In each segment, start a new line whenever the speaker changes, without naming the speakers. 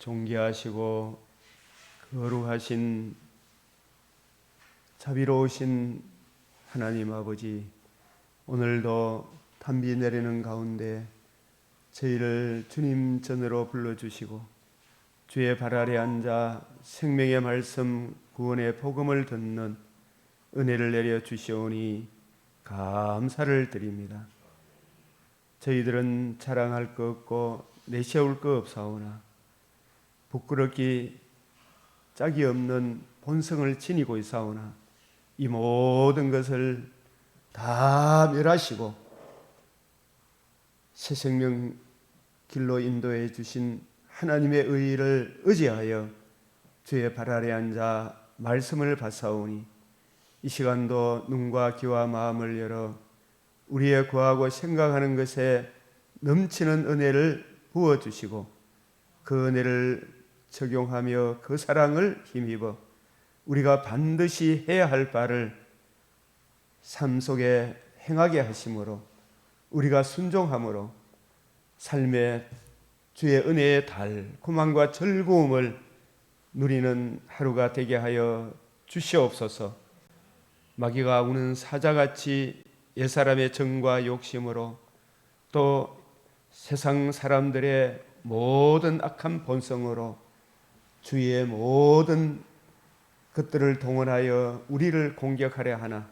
존귀하시고 거룩하신 자비로우신 하나님 아버지, 오늘도 단비 내리는 가운데 저희를 주님 전으로 불러주시고 주의 발 아래 앉아 생명의 말씀 구원의 복음을 듣는 은혜를 내려 주시오니 감사를 드립니다. 저희들은 자랑할 것 없고 내세울 것 없사오나 부끄럽기 짝이 없는 본성을 지니고 있사오나 이 모든 것을 다 멸하시고 새 생명 길로 인도해 주신 하나님의 의를 의지하여 주의 발 아래 앉아 말씀을 받사오니 이 시간도 눈과 귀와 마음을 열어 우리의 구하고 생각하는 것에 넘치는 은혜를 부어주시고 그 은혜를 적용하며 그 사랑을 힘입어 우리가 반드시 해야 할 바를 삶 속에 행하게 하심으로 우리가 순종함으로 삶의 주의 은혜의 달콤함과 즐거움을 누리는 하루가 되게 하여 주시옵소서. 마귀가 우는 사자같이 옛사람의 정과 욕심으로 또 세상 사람들의 모든 악한 본성으로 주위의 모든 것들을 동원하여 우리를 공격하려 하나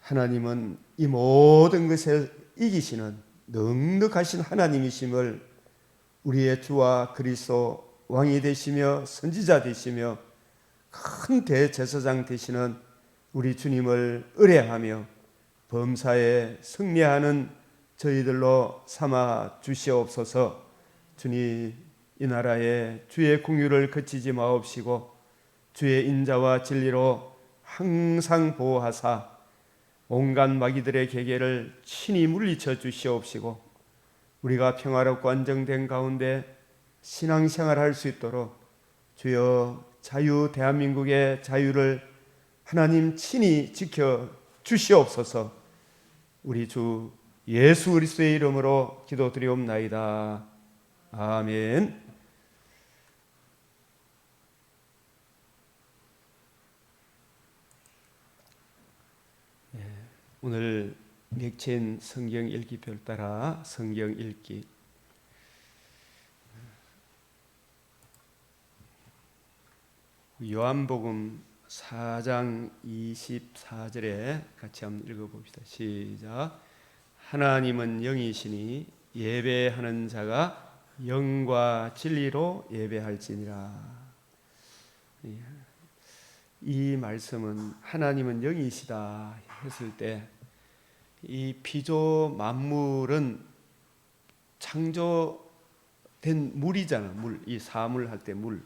하나님은 이 모든 것을 이기시는 넉넉하신 하나님이심을 우리의 주와 그리스도 왕이 되시며 선지자 되시며 큰 대제사장 되시는 우리 주님을 의뢰하며 범사에 승리하는 저희들로 삼아 주시옵소서. 주님, 이 나라에 주의 공유를 그치지 마옵시고 주의 인자와 진리로 항상 보호하사 온갖 마귀들의 계계를 친히 물리쳐 주시옵시고 우리가 평화롭고 안정된 가운데 신앙생활할 수 있도록 주여 대한민국의 자유를 하나님 친히 지켜 주시옵소서. 우리 주 예수 그리스도의 이름으로 기도드리옵나이다. 아멘. 오늘 맥체인 성경 읽기표를 따라 성경 읽기 요한복음 4장 24절에 같이 한번 읽어봅시다. 시작. 하나님은 영이시니 예배하는 자가 영과 진리로 예배할지니라. 이 말씀은 하나님은 영이시다 했을 때 이 피조 만물은 창조된 물이잖아. 물. 이 사물 할 때 물.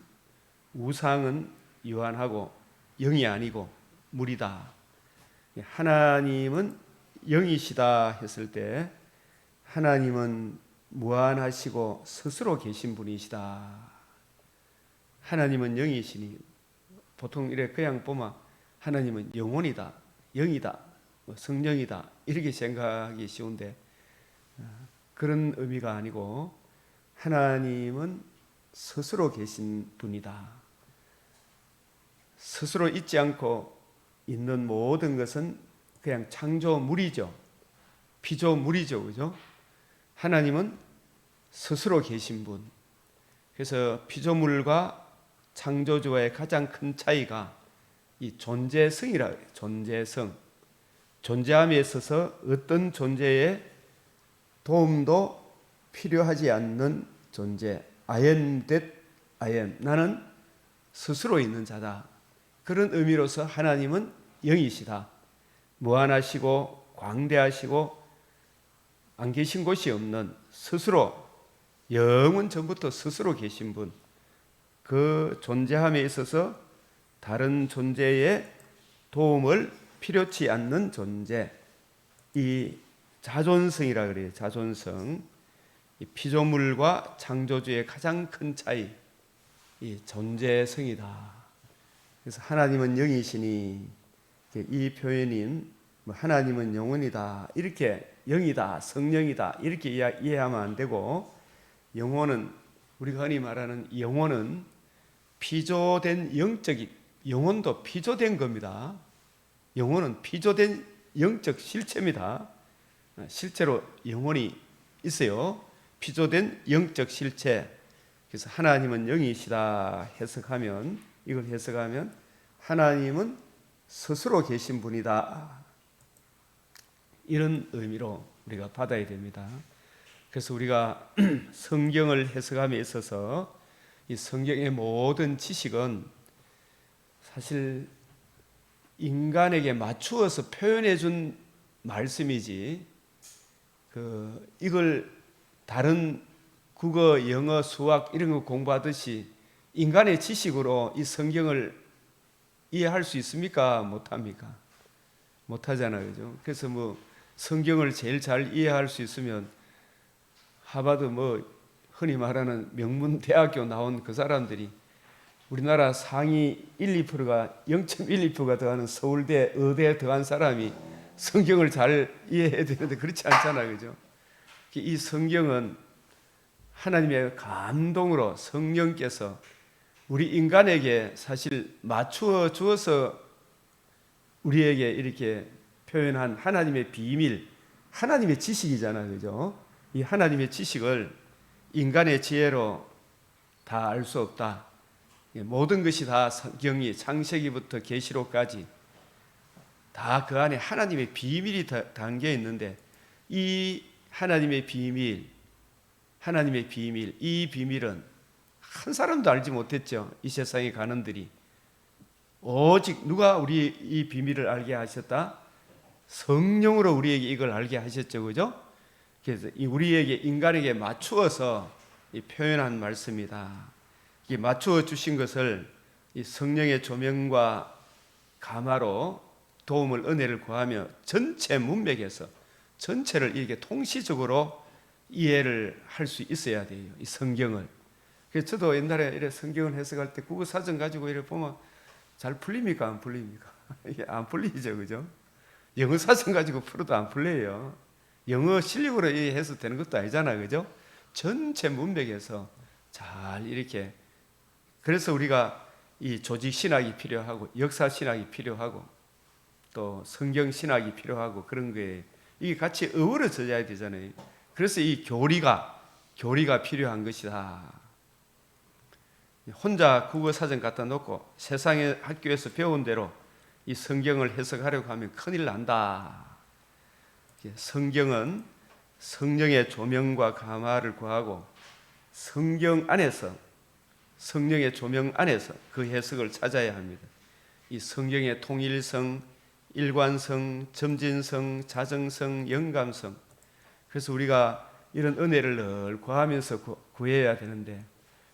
우상은 유한하고 영이 아니고 물이다. 하나님은 영이시다 했을 때 하나님은 무한하시고 스스로 계신 분이시다. 하나님은 영이시니 보통 이렇게 그냥 보면 하나님은 영혼이다, 영이다, 성령이다 이렇게 생각하기 쉬운데 그런 의미가 아니고 하나님은 스스로 계신 분이다. 스스로 있지 않고 있는 모든 것은 그냥 창조물이죠. 피조물이죠. 그죠? 하나님은 스스로 계신 분. 그래서 피조물과 창조주와의 가장 큰 차이가 이 존재성이라 해요. 존재성. 존재함에 있어서 어떤 존재의 도움도 필요하지 않는 존재. I am that I am. 나는 스스로 있는 자다. 그런 의미로서 하나님은 영이시다. 무한하시고 광대하시고 안 계신 곳이 없는 스스로 영원 전부터 스스로 계신 분. 그 존재함에 있어서 다른 존재의 도움을 필요치 않는 존재. 이 자존성이라 그래요. 자존성. 이 피조물과 창조주의 가장 큰 차이. 이 존재성이다. 그래서 하나님은 영이시니 이 표현인 하나님은 영혼이다. 이렇게 영이다, 성령이다. 이렇게 이해하면 안 되고 영혼은 우리가 흔히 말하는 영혼은 피조된 영혼도 피조된 겁니다. 영혼은 피조된 영적 실체입니다. 실제로 영혼이 있어요. 피조된 영적 실체. 그래서 하나님은 영이시다 이걸 해석하면 하나님은 스스로 계신 분이다. 이런 의미로 우리가 받아야 됩니다. 그래서 우리가 성경을 해석함에 있어서 이 성경의 모든 지식은 사실 인간에게 맞추어서 표현해 준 말씀이지, 이걸 다른 국어, 영어, 수학 이런 거 공부하듯이 인간의 지식으로 이 성경을 이해할 수 있습니까? 못합니까? 못하잖아요. 그죠? 그래서 성경을 제일 잘 이해할 수 있으면 하버드 흔히 말하는 명문 대학교 나온 그 사람들이 우리나라 상위 1, 2%가 0.12%가 더하는 서울대, 의대에 더한 사람이 성경을 잘 이해해야 되는데 그렇지 않잖아요. 그죠? 이 성경은 하나님의 감동으로 성령께서 우리 인간에게 사실 맞추어 주어서 우리에게 이렇게 표현한 하나님의 비밀, 하나님의 지식이잖아요. 그죠? 이 하나님의 지식을 인간의 지혜로 다 알 수 없다. 모든 것이 다 성경이 창세기부터 계시록까지 다 그 안에 하나님의 비밀이 담겨 있는데 이 하나님의 비밀, 이 비밀은 한 사람도 알지 못했죠. 이 세상의 간원들이. 오직 누가 우리 이 비밀을 알게 하셨다? 성령으로 우리에게 이걸 알게 하셨죠. 그죠? 그래서 우리에게 인간에게 맞추어서 표현한 말씀이다. 이 맞추어 주신 것을 이 성령의 조명과 감화로 도움을 은혜를 구하며 전체 문맥에서 전체를 이렇게 통시적으로 이해를 할 수 있어야 돼요. 이 성경을. 그래서 저도 옛날에 이래 성경을 해석할 때 국어 사전 가지고 이래 보면 잘 풀립니까? 안 풀립니까? 이게 안 풀리죠. 그죠? 영어 사전 가지고 풀어도 안 풀려요. 영어 실력으로 해서 되는 것도 아니잖아요. 그죠? 전체 문맥에서 잘 이렇게. 그래서 우리가 이 조직 신학이 필요하고 역사 신학이 필요하고 또 성경 신학이 필요하고 그런 거에 이게 같이 어우러져야 되잖아요. 그래서 이 교리가 필요한 것이다. 혼자 국어 사전 갖다 놓고 세상의 학교에서 배운 대로 이 성경을 해석하려고 하면 큰일 난다. 성경은 성령의 조명과 감화를 구하고 성경 안에서 성령의 조명 안에서 그 해석을 찾아야 합니다. 이 성경의 통일성, 일관성, 점진성, 자정성, 영감성. 그래서 우리가 이런 은혜를 늘 구하면서 구해야 되는데,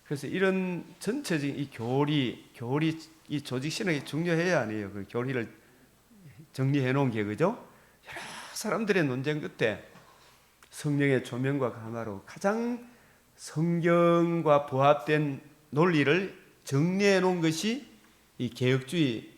그래서 이런 전체적인 이 교리 이 조직 신학이 중요해야 아니에요. 그 교리를 정리해 놓은 게. 그죠? 여러 사람들의 논쟁 끝에 성령의 조명과 감화로 가장 성경과 부합된 논리를 정리해 놓은 것이 이 개혁주의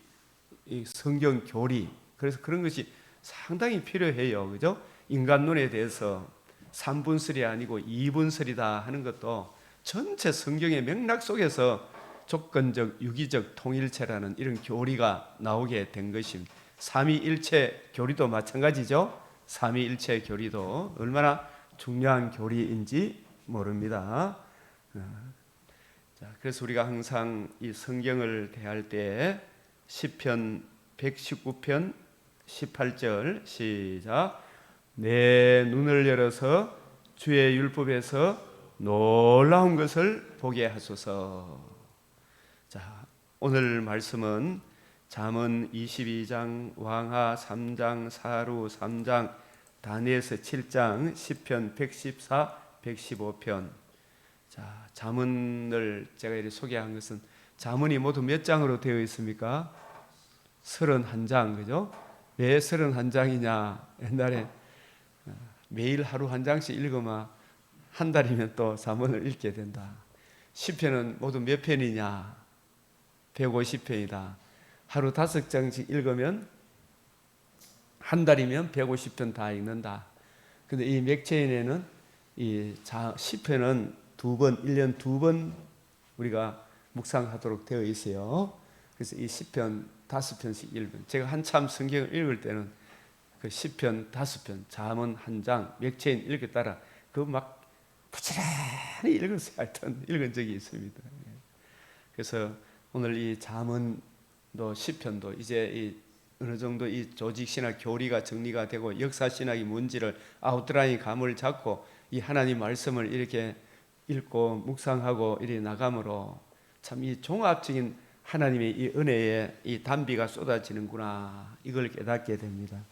이 성경 교리. 그래서 그런 것이 상당히 필요해요. 그죠? 인간론에 대해서 3분설이 아니고 2분설이다 하는 것도 전체 성경의 맥락 속에서 조건적 유기적 통일체라는 이런 교리가 나오게 된 것입니다. 삼위일체 교리도 마찬가지죠. 삼위일체 교리도 얼마나 중요한 교리인지 모릅니다. 그래서 우리가 항상 이 성경을 대할 때 시편 119편 18절 시작. 내 눈을 열어서 주의 율법에서 놀라운 것을 보게 하소서. 자, 오늘 말씀은 잠언 22장, 왕하 3장, 사루 3장, 다니엘서 7장, 시편 114, 115편. 자, 잠언을 제가 이렇게 소개한 것은 잠언이 모두 몇 장으로 되어 있습니까? 31장, 그죠? 왜 31장이냐? 옛날에 매일 하루 한 장씩 읽으면 한 달이면 또 잠언을 읽게 된다. 시편은 모두 몇 편이냐? 150편이다. 하루 5장씩 읽으면 한 달이면 150편 다 읽는다. 근데 이 맥체인에는 이 시편은 1년 두 번 우리가 묵상하도록 되어 있어요. 그래서 이 시편 5편씩 읽으면, 제가 한참 성경을 읽을 때는 그 시편 5편, 잠언 한 장, 맥체인 읽에 따라 그 막 부지런히 읽었어요. 하여튼 읽은 적이 있습니다. 그래서 오늘 이 잠언도 시편도 이제 이 어느 정도 이 조직 신학 교리가 정리가 되고 역사 신학이 뭔지를 아웃라인 감을 잡고 이 하나님 말씀을 이렇게 읽고 묵상하고 이렇게 나감으로 참 이 종합적인 하나님의 이 은혜에 이 단비가 쏟아지는구나, 이걸 깨닫게 됩니다.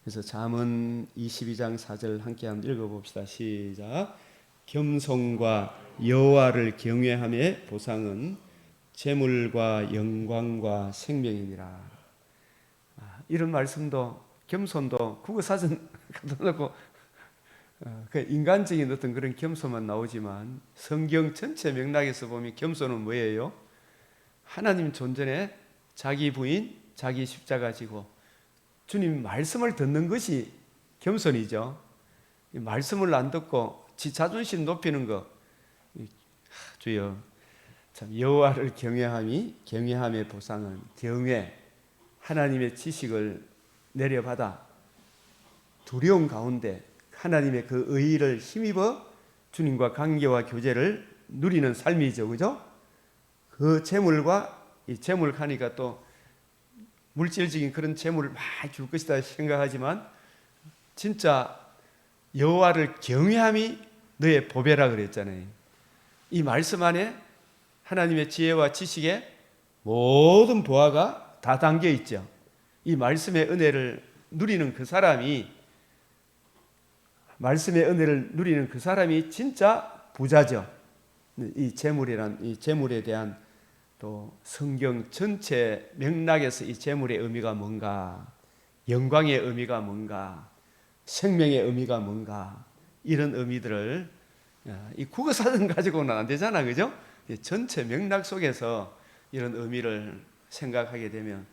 그래서 잠언 22장 4절 함께 한번 읽어봅시다. 시작. 겸손과 여호와를 경외함의 보상은 재물과 영광과 생명이니라. 이런 말씀도, 겸손도 국어사전 갖다 놓고 그 인간적인 어떤 그런 겸손만 나오지만 성경 전체 맥락에서 보면 겸손은 뭐예요? 하나님 존전에 자기 부인, 자기 십자가 지고 주님 말씀을 듣는 것이 겸손이죠. 말씀을 안 듣고 지 자존심 높이는 거, 주여, 참 여호와를 경외함의 보상은 경외, 하나님의 지식을 내려받아 두려움 가운데 하나님의 그 의의를 힘입어 주님과 관계와 교제를 누리는 삶이죠. 그죠? 그 재물과 이 재물 하니까 또 물질적인 그런 재물을 많이 줄 것이다 생각하지만 진짜 여호와를 경외함이 너의 보배라 그랬잖아요. 이 말씀 안에 하나님의 지혜와 지식의 모든 보화가 다 담겨 있죠. 이 말씀의 은혜를 누리는 그 사람이, 말씀의 은혜를 누리는 그 사람이 진짜 부자죠. 이 재물이란, 이 재물에 대한 또 성경 전체 맥락에서 이 재물의 의미가 뭔가, 영광의 의미가 뭔가, 생명의 의미가 뭔가, 이런 의미들을 이 국어사전 가지고는 안 되잖아, 그죠? 전체 맥락 속에서 이런 의미를 생각하게 되면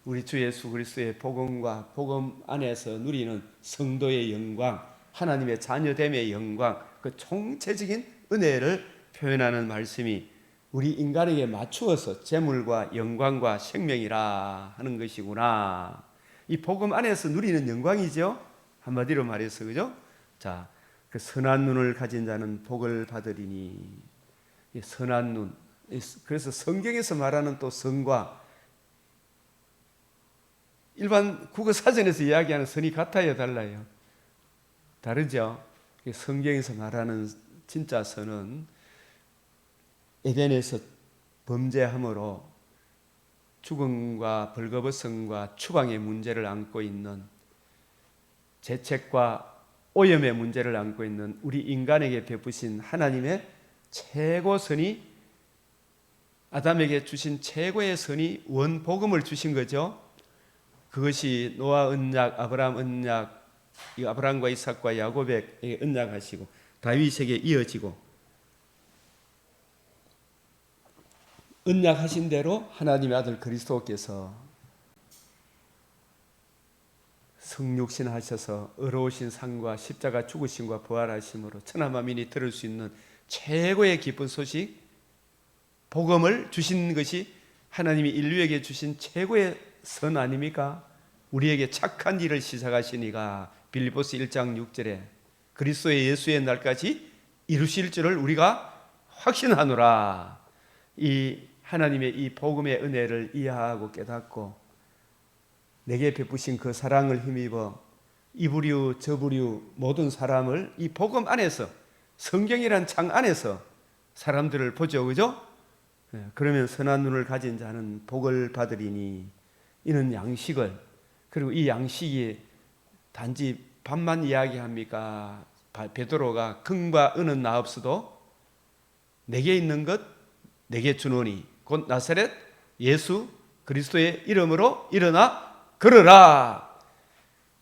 우리 주 예수 그리스도의 복음과 복음 안에서 누리는 성도의 영광, 하나님의 자녀됨의 영광, 그 총체적인 은혜를 표현하는 말씀이 우리 인간에게 맞추어서 재물과 영광과 생명이라 하는 것이구나. 이 복음 안에서 누리는 영광이죠. 한마디로 말해서, 그죠? 자, 그 선한 눈을 가진 자는 복을 받으리니. 이 선한 눈. 그래서 성경에서 말하는 또 선과 일반 국어 사전에서 이야기하는 선이 같아요, 달라요? 다르죠. 성경에서 말하는 진짜 선은 에덴에서 범죄함으로 죽음과 벌거벗음과 추방의 문제를 안고 있는, 죄책과 오염의 문제를 안고 있는 우리 인간에게 베푸신 하나님의 최고 선이, 아담에게 주신 최고의 선이 원복음을 주신 거죠. 그것이 노아 언약, 아브라함 언약, 아브라함과 이삭과 야곱에게 언약하시고 다윗에게 이어지고 언약하신 대로 하나님의 아들 그리스도께서 성육신 하셔서 의로우신 삶과 십자가 죽으심과 부활하심으로 천하만민이 들을 수 있는 최고의 기쁜 소식, 복음을 주신 것이 하나님이 인류에게 주신 최고의 선 아닙니까? 우리에게 착한 일을 시작하시니가 빌립보서 1장 6절에 그리스도의 예수의 날까지 이루실 줄을 우리가 확신하노라. 이 하나님의 이 복음의 은혜를 이해하고 깨닫고 내게 베푸신 그 사랑을 힘입어 이부류 저부류 모든 사람을 이 복음 안에서, 성경이란 창 안에서 사람들을 보죠, 그죠? 그러면 선한 눈을 가진 자는 복을 받으리니, 이는 양식을, 그리고 이 양식이 단지 밥만 이야기합니까? 베드로가 금과 은은 나 없어도 내게 있는 것 내게 주노니 곧 나사렛 예수 그리스도의 이름으로 일어나 걸어라.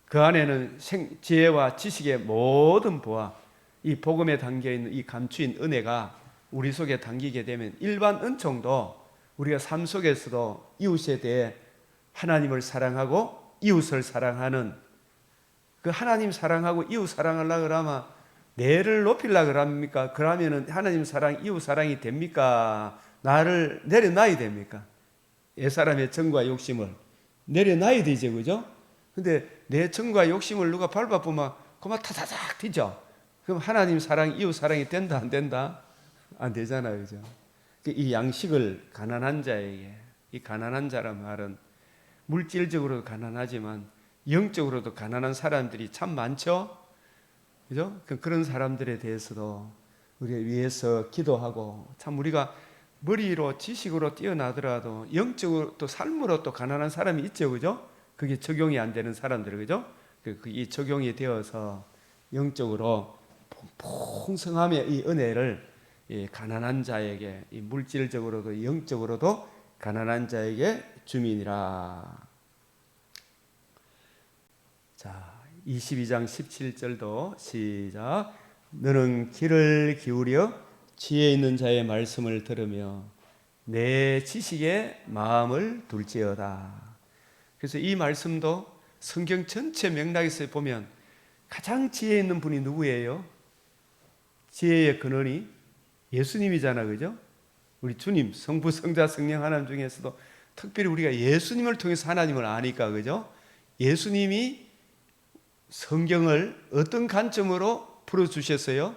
그 안에는 지혜와 지식의 모든 보화, 이 복음에 담겨있는 이 감추인 은혜가 우리 속에 담기게 되면 일반 은총도 우리가 삶 속에서도 이웃에 대해 하나님을 사랑하고 이웃을 사랑하는, 그 하나님 사랑하고 이웃 사랑하려고 그러면 내를 높이려고 그럽니까? 그러면은 하나님 사랑, 이웃 사랑이 됩니까? 나를 내려놔야 됩니까? 옛사람의 정과 욕심을 내려놔야 되죠, 그죠? 근데 내 정과 욕심을 누가 밟아보면 그만 타다닥 튀죠. 그럼 하나님 사랑, 이웃 사랑이 된다, 안 된다? 안 되잖아요, 그죠? 이 양식을 가난한 자에게, 이 가난한 자란 말은 물질적으로도 가난하지만 영적으로도 가난한 사람들이 참 많죠? 그죠? 그런 사람들에 대해서도 우리가 위해서 기도하고, 참 우리가 머리로 지식으로 뛰어나더라도 영적으로 또 삶으로 또 가난한 사람이 있죠, 그죠? 그게 적용이 안 되는 사람들, 그죠? 이 적용이 되어서 영적으로 풍성함의 이 은혜를 이 가난한 자에게, 이 물질적으로도 영적으로도 가난한 자에게 주민이라. 자, 22장 17절도 시작. 너는 귀를 기울여 지혜 있는 자의 말씀을 들으며 내 지식에 마음을 둘지어다. 그래서 이 말씀도 성경 전체 맥락에서 보면 가장 지혜 있는 분이 누구예요? 지혜의 근원이 예수님이잖아, 그죠? 우리 주님, 성부, 성자, 성령 하나님 중에서도 특별히 우리가 예수님을 통해서 하나님을 아니까, 그죠? 예수님이 성경을 어떤 관점으로 풀어주셨어요?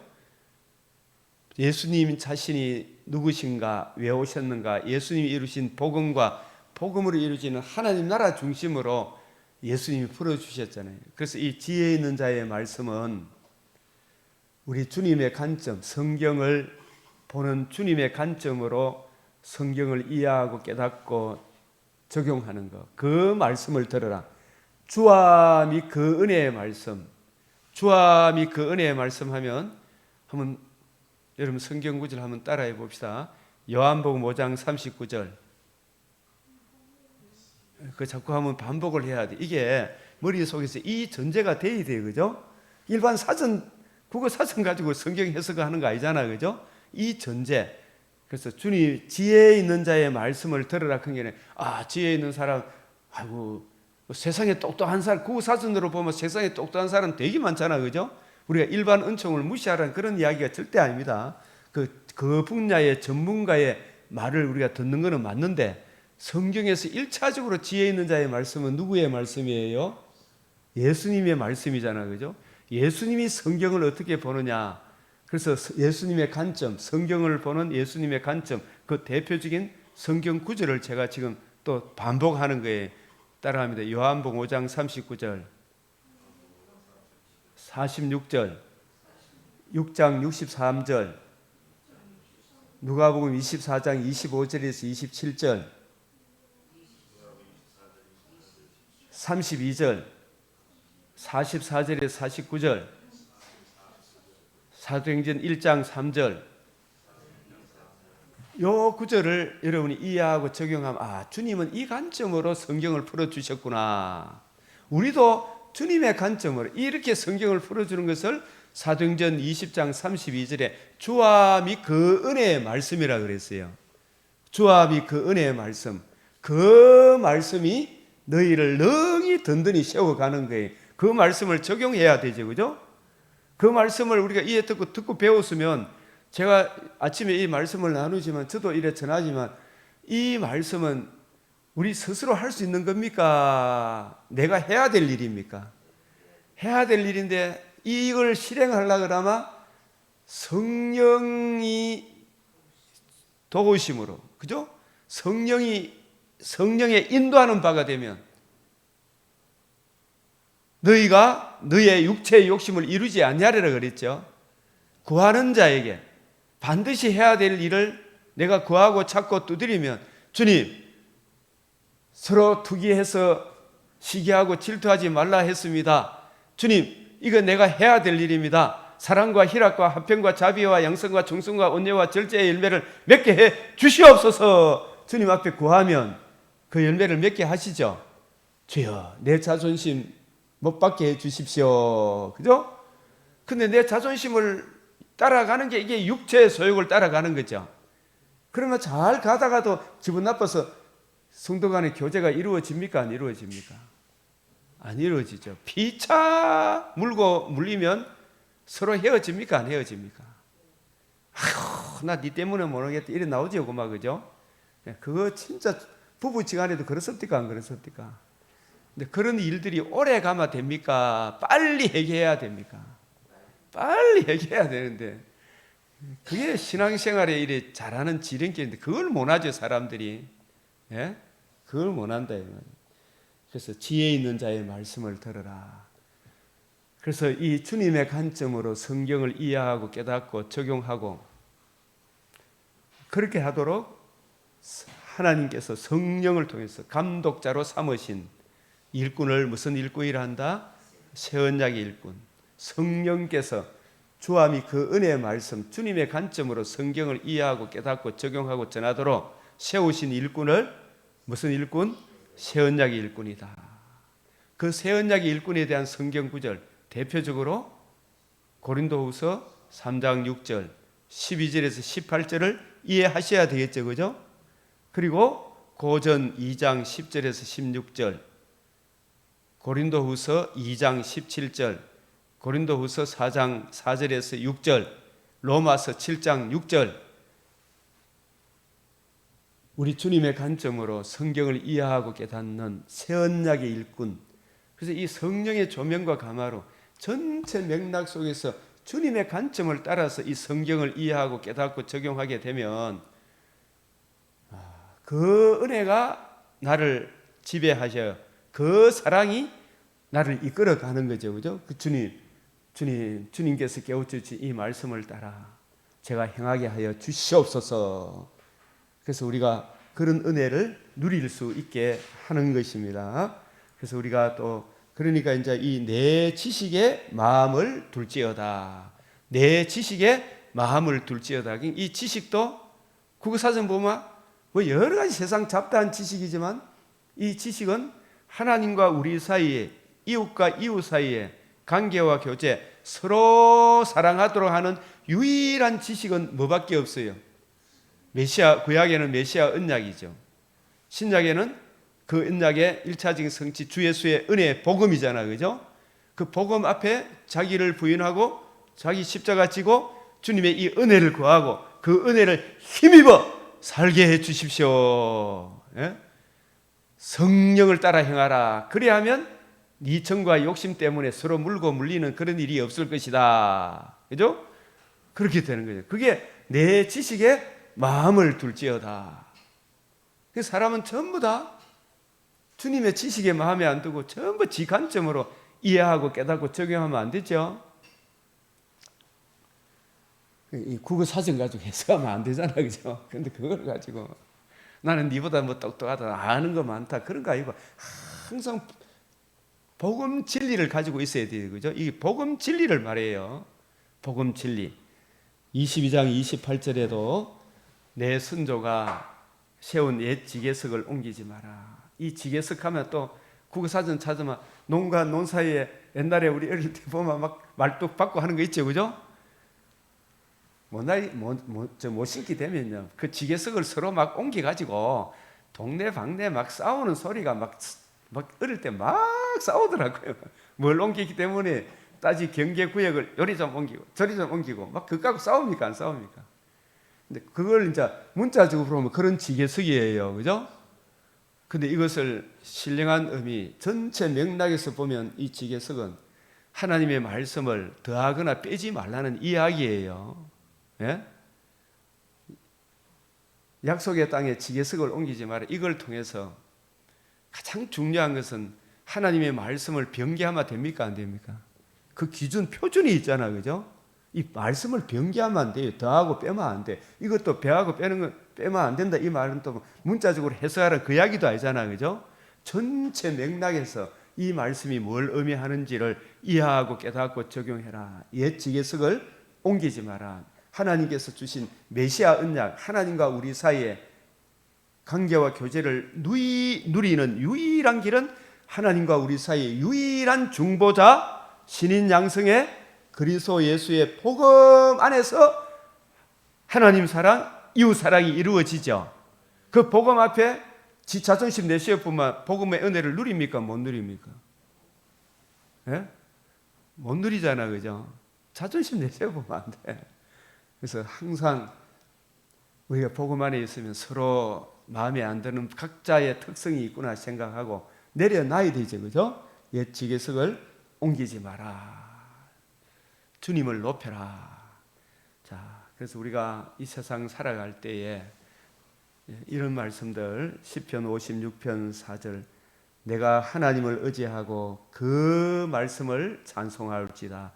예수님 자신이 누구신가, 왜 오셨는가, 예수님이 이루신 복음과 복음으로 이루어지는 하나님 나라 중심으로 예수님이 풀어주셨잖아요. 그래서 이 지혜 있는 자의 말씀은 우리 주님의 관점, 성경을 보는 주님의 관점으로 성경을 이해하고 깨닫고 적용하는 것, 그 말씀을 들어라. 주와 및 그 은혜의 말씀, 주와 및 그 은혜의 말씀 하면 한번 여러분 성경 구절 한번 따라해 봅시다. 요한복음 5장 39절. 그 자꾸 한번 반복을 해야 돼. 이게 머릿속에서 이 전제가 돼야 돼요, 그죠? 일반 사전, 국어 사전 가지고 성경 해석하는 거 아니잖아, 그죠? 이 전제. 그래서 주님 지혜 있는 자의 말씀을 들으라 큰 게, 지혜 있는 사람, 아이고 세상에 똑똑한 사람, 국어 사전으로 보면 세상에 똑똑한 사람 되게 많잖아, 그죠? 우리가 일반 은총을 무시하라는 그런 이야기가 절대 아닙니다. 그 분야의 전문가의 말을 우리가 듣는 것은 맞는데, 성경에서 1차적으로 지혜 있는 자의 말씀은 누구의 말씀이에요? 예수님의 말씀이잖아, 그죠? 예수님이 성경을 어떻게 보느냐. 그래서 예수님의 관점, 성경을 보는 예수님의 관점, 그 대표적인 성경 구절을 제가 지금 또 반복하는 거예요. 따라합니다. 요한복음 5장 39절, 46절, 6장 63절, 누가복음 24장 25절에서 27절, 32절, 44절에서 49절, 사도행전 1장 3절. 요 구절을 여러분이 이해하고 적용하면, 주님은 이 관점으로 성경을 풀어주셨구나. 우리도 주님의 관점으로 이렇게 성경을 풀어주는 것을 사도행전 20장 32절에 주와 및 그 은혜의 말씀이라 그랬어요. 주와 및 그 은혜의 말씀, 그 말씀이 너희를 능히 든든히 세워가는 거예요. 그 말씀을 적용해야 되죠, 그죠? 그 말씀을 우리가 이해 듣고 배웠으면, 제가 아침에 이 말씀을 나누지만 저도 이래 전하지만, 이 말씀은 우리 스스로 할 수 있는 겁니까? 내가 해야 될 일입니까? 해야 될 일인데 이걸 실행하려고 그러면 성령이 도우심으로, 그죠? 성령의 인도하는 바가 되면 너희가 너희의 육체의 욕심을 이루지 아니하리라 그랬죠. 구하는 자에게 반드시 해야 될 일을 내가 구하고 찾고 두드리면, 주님 서로 투기해서 시기하고 질투하지 말라 했습니다. 주님 이거 내가 해야 될 일입니다. 사랑과 희락과 화평과 자비와 양성과忠성과 온유와 절제의 열매를 맺게 해 주시옵소서. 주님 앞에 구하면 그 열매를 맺게 하시죠. 주여 내 자존심 못 받게 해 주십시오. 그죠? 근데 내 자존심을 따라가는 게 이게 육체의 소욕을 따라가는 거죠. 그러면 잘 가다가도 기분 나빠서 성도 간의 교제가 이루어집니까? 안 이루어집니까? 안 이루어지죠. 피차 물고 물리면 서로 헤어집니까? 안 헤어집니까? 아휴, 나 니 때문에 모르겠다. 이래 나오죠, 그만, 그죠? 그거 진짜 부부지간에도 그렇습니까? 안 그렇습니까? 근데 그런 일들이 오래 가면 됩니까? 빨리 해결해야 됩니까? 빨리 해결해야 되는데, 그게 신앙생활에 이래 잘하는 지름길인데, 그걸 못하죠, 사람들이. 예? 그걸 못한다. 그래서 지혜 있는 자의 말씀을 들어라. 그래서 이 주님의 관점으로 성경을 이해하고 깨닫고 적용하고 그렇게 하도록 하나님께서 성령을 통해서 감독자로 삼으신 일꾼을 무슨 일꾼이라 한다? 새 언약의 일꾼. 성령께서 주함이 그 은혜의 말씀, 주님의 관점으로 성경을 이해하고 깨닫고 적용하고 전하도록 세우신 일꾼을 무슨 일꾼? 새 언약의 일꾼이다. 그 새 언약의 일꾼에 대한 성경 구절 대표적으로 고린도후서 3장 6절, 12절에서 18절을 이해하셔야 되겠죠, 그죠? 그리고 고전 2장 10절에서 16절, 고린도후서 2장 17절, 고린도후서 4장 4절에서 6절, 로마서 7장 6절, 우리 주님의 관점으로 성경을 이해하고 깨닫는 새 언약의 일꾼. 그래서 이 성령의 조명과 감화로 전체 맥락 속에서 주님의 관점을 따라서 이 성경을 이해하고 깨닫고 적용하게 되면 그 은혜가 나를 지배하셔요. 그 사랑이 나를 이끌어가는 거죠, 그죠? 그 주님께서 깨우쳐주신 이 말씀을 따라 제가 행하게 하여 주시옵소서. 그래서 우리가 그런 은혜를 누릴 수 있게 하는 것입니다. 그래서 우리가 또 그러니까 이제 이 내 지식에 마음을 둘지어다. 내 지식에 마음을 둘지어다. 이 지식도 국어사전 보면 뭐 여러 가지 세상 잡다한 지식이지만 이 지식은 하나님과 우리 사이에 이웃과 이웃 사이에 관계와 교제 서로 사랑하도록 하는 유일한 지식은 뭐밖에 없어요. 메시아 구약에는 메시아 언약이죠. 신약에는 그 언약의 1차적인 성취 주 예수의 은혜 복음이잖아, 그죠? 그 복음 앞에 자기를 부인하고 자기 십자가 지고 주님의 이 은혜를 구하고 그 은혜를 힘입어 살게 해 주십시오. 예? 성령을 따라 행하라. 그래야 하면 네 정과 욕심 때문에 서로 물고 물리는 그런 일이 없을 것이다. 그죠? 그렇게 되는 거죠. 그게 내 지식에 마음을 둘지어다. 그 사람은 전부 다 주님의 지식에 마음에 안 두고 전부 지 관점으로 이해하고 깨닫고 적용하면 안 되죠. 이 국어 사전 가지고 해석하면 안 되잖아, 그죠? 근데 그걸 가지고 나는 니보다 뭐 똑똑하다, 아는 거 많다 그런 거 아니고 항상 복음 진리를 가지고 있어야 돼요, 그죠? 이 복음 진리를 말해요. 복음 진리. 22장 28절에도 내 선조가 세운 옛 지계석을 옮기지 마라. 이 지계석하면 또 국어사전 찾으면 논과 논 사이에 옛날에 우리 어릴 때 보면 막 말뚝 받고 하는 거 있죠, 그죠? 못 신기 되면요, 그 지계석을 서로 막 옮겨가지고 동네 방네 막 싸우는 소리가 막 어릴 때 막 싸우더라고요. 뭘 옮기기 때문에 따지 경계구역을 요리 좀 옮기고 저리 좀 옮기고 막 그거 갖고 싸웁니까, 안 싸웁니까? 근데 그걸 이제 문자적으로 보면 그런 지계석이에요, 그죠? 근데 이것을 신령한 의미, 전체 맥락에서 보면 이 지계석은 하나님의 말씀을 더하거나 빼지 말라는 이야기예요. 예? 약속의 땅에 지계석을 옮기지 마라. 이걸 통해서 가장 중요한 것은 하나님의 말씀을 변개하면 됩니까, 안 됩니까? 그 기준, 표준이 있잖아, 그죠? 이 말씀을 변개하면 안 돼요. 더하고 빼면 안 돼. 이것도 배하고 빼면 안 된다. 이 말은 또 문자적으로 해석하라 그 이야기도 아니잖아, 그죠? 전체 맥락에서 이 말씀이 뭘 의미하는지를 이해하고 깨닫고 적용해라. 옛 지계석을 옮기지 마라. 하나님께서 주신 메시아 언약, 하나님과 우리 사이에 관계와 교제를 누리는 유일한 길은 하나님과 우리 사이의 유일한 중보자 신인 양성의 그리스도 예수의 복음 안에서 하나님 사랑, 이웃 사랑이 이루어지죠. 그 복음 앞에 지 자존심 내세워보면 복음의 은혜를 누립니까? 못 누립니까? 예? 못 누리잖아, 그죠? 자존심 내세워보면 안 돼. 그래서 항상 우리가 복음 안에 있으면 서로 마음에 안 드는 각자의 특성이 있구나 생각하고 내려놔야 되죠. 그죠? 옛 지계석을 옮기지 마라. 주님을 높여라. 자, 그래서 우리가 이 세상 살아갈 때에 이런 말씀들 시편 56편 4절 내가 하나님을 의지하고 그 말씀을 찬송할지다.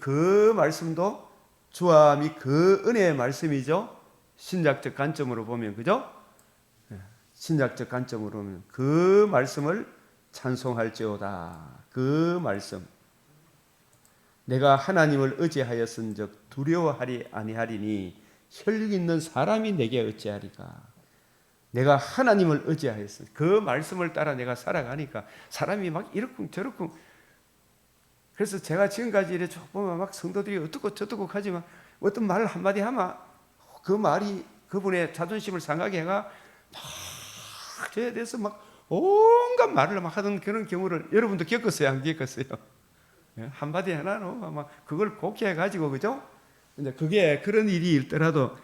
그 말씀도 주와 및 그 은혜의 말씀이죠. 신약적 관점으로 보면 그죠? 신약적 관점으로 보면 그 말씀을 찬송할지어다. 그 말씀 내가 하나님을 의지하였은즉 두려워하리 아니하리니 혈육 있는 사람이 내게 어찌하리까. 내가 하나님을 의지하였어. 그 말씀을 따라 내가 살아가니까 사람이 막 이렇고 저렇고. 그래서 제가 지금까지 이래 쭉 보면 막 성도들이 어떻고 저떻고 하지만 어떤 말을 한마디 하면 그 말이 그분의 자존심을 상하게 해가 막 저에 대해서 막 온갖 말을 막 하던 그런 경우를 여러분도 겪었어요? 안 겪었어요? 한마디 하나로 막 그걸 곡해가지고, 그죠? 근데 그게 그런 일이 있더라도,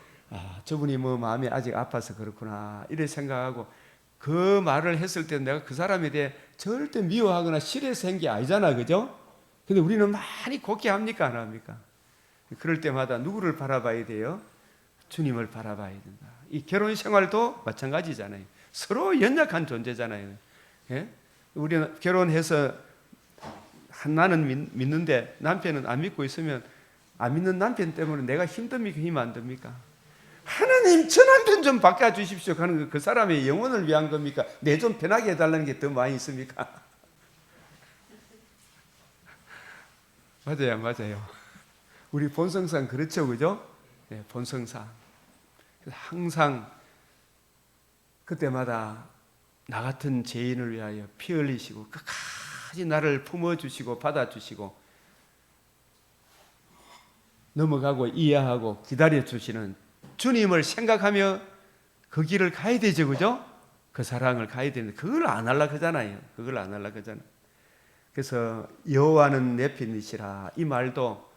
저분이 뭐 마음이 아직 아파서 그렇구나, 이래 생각하고, 그 말을 했을 때 내가 그 사람에 대해 절대 미워하거나 싫어서 한 게 아니잖아, 그죠? 근데 우리는 많이 곡해합니까? 안 합니까? 그럴 때마다 누구를 바라봐야 돼요? 주님을 바라봐야 된다. 이 결혼 생활도 마찬가지잖아요. 서로 연약한 존재잖아요. 예? 우리는 결혼해서 나는 믿는데 남편은 안 믿고 있으면 안 믿는 남편 때문에 내가 힘듭니까? 힘 안 듭니까? 하나님 저 남편 좀 바꿔주십시오 하는 그 사람의 영혼을 위한 겁니까? 내 좀 편하게 해달라는 게 더 많이 있습니까? 맞아요, 맞아요. 우리 본성상 그렇죠, 그죠? 네, 본성상. 항상 그때마다 나 같은 죄인을 위하여 피 흘리시고 끝까지 나를 품어주시고 받아주시고 넘어가고 이해하고 기다려주시는 주님을 생각하며 그 길을 가야 되죠, 그죠? 그 사랑을 가야 되는데 그걸 안 하려고 하잖아요. 그걸 안 하려고 하잖아요. 그래서 여호와는 내 편이시라, 이 말도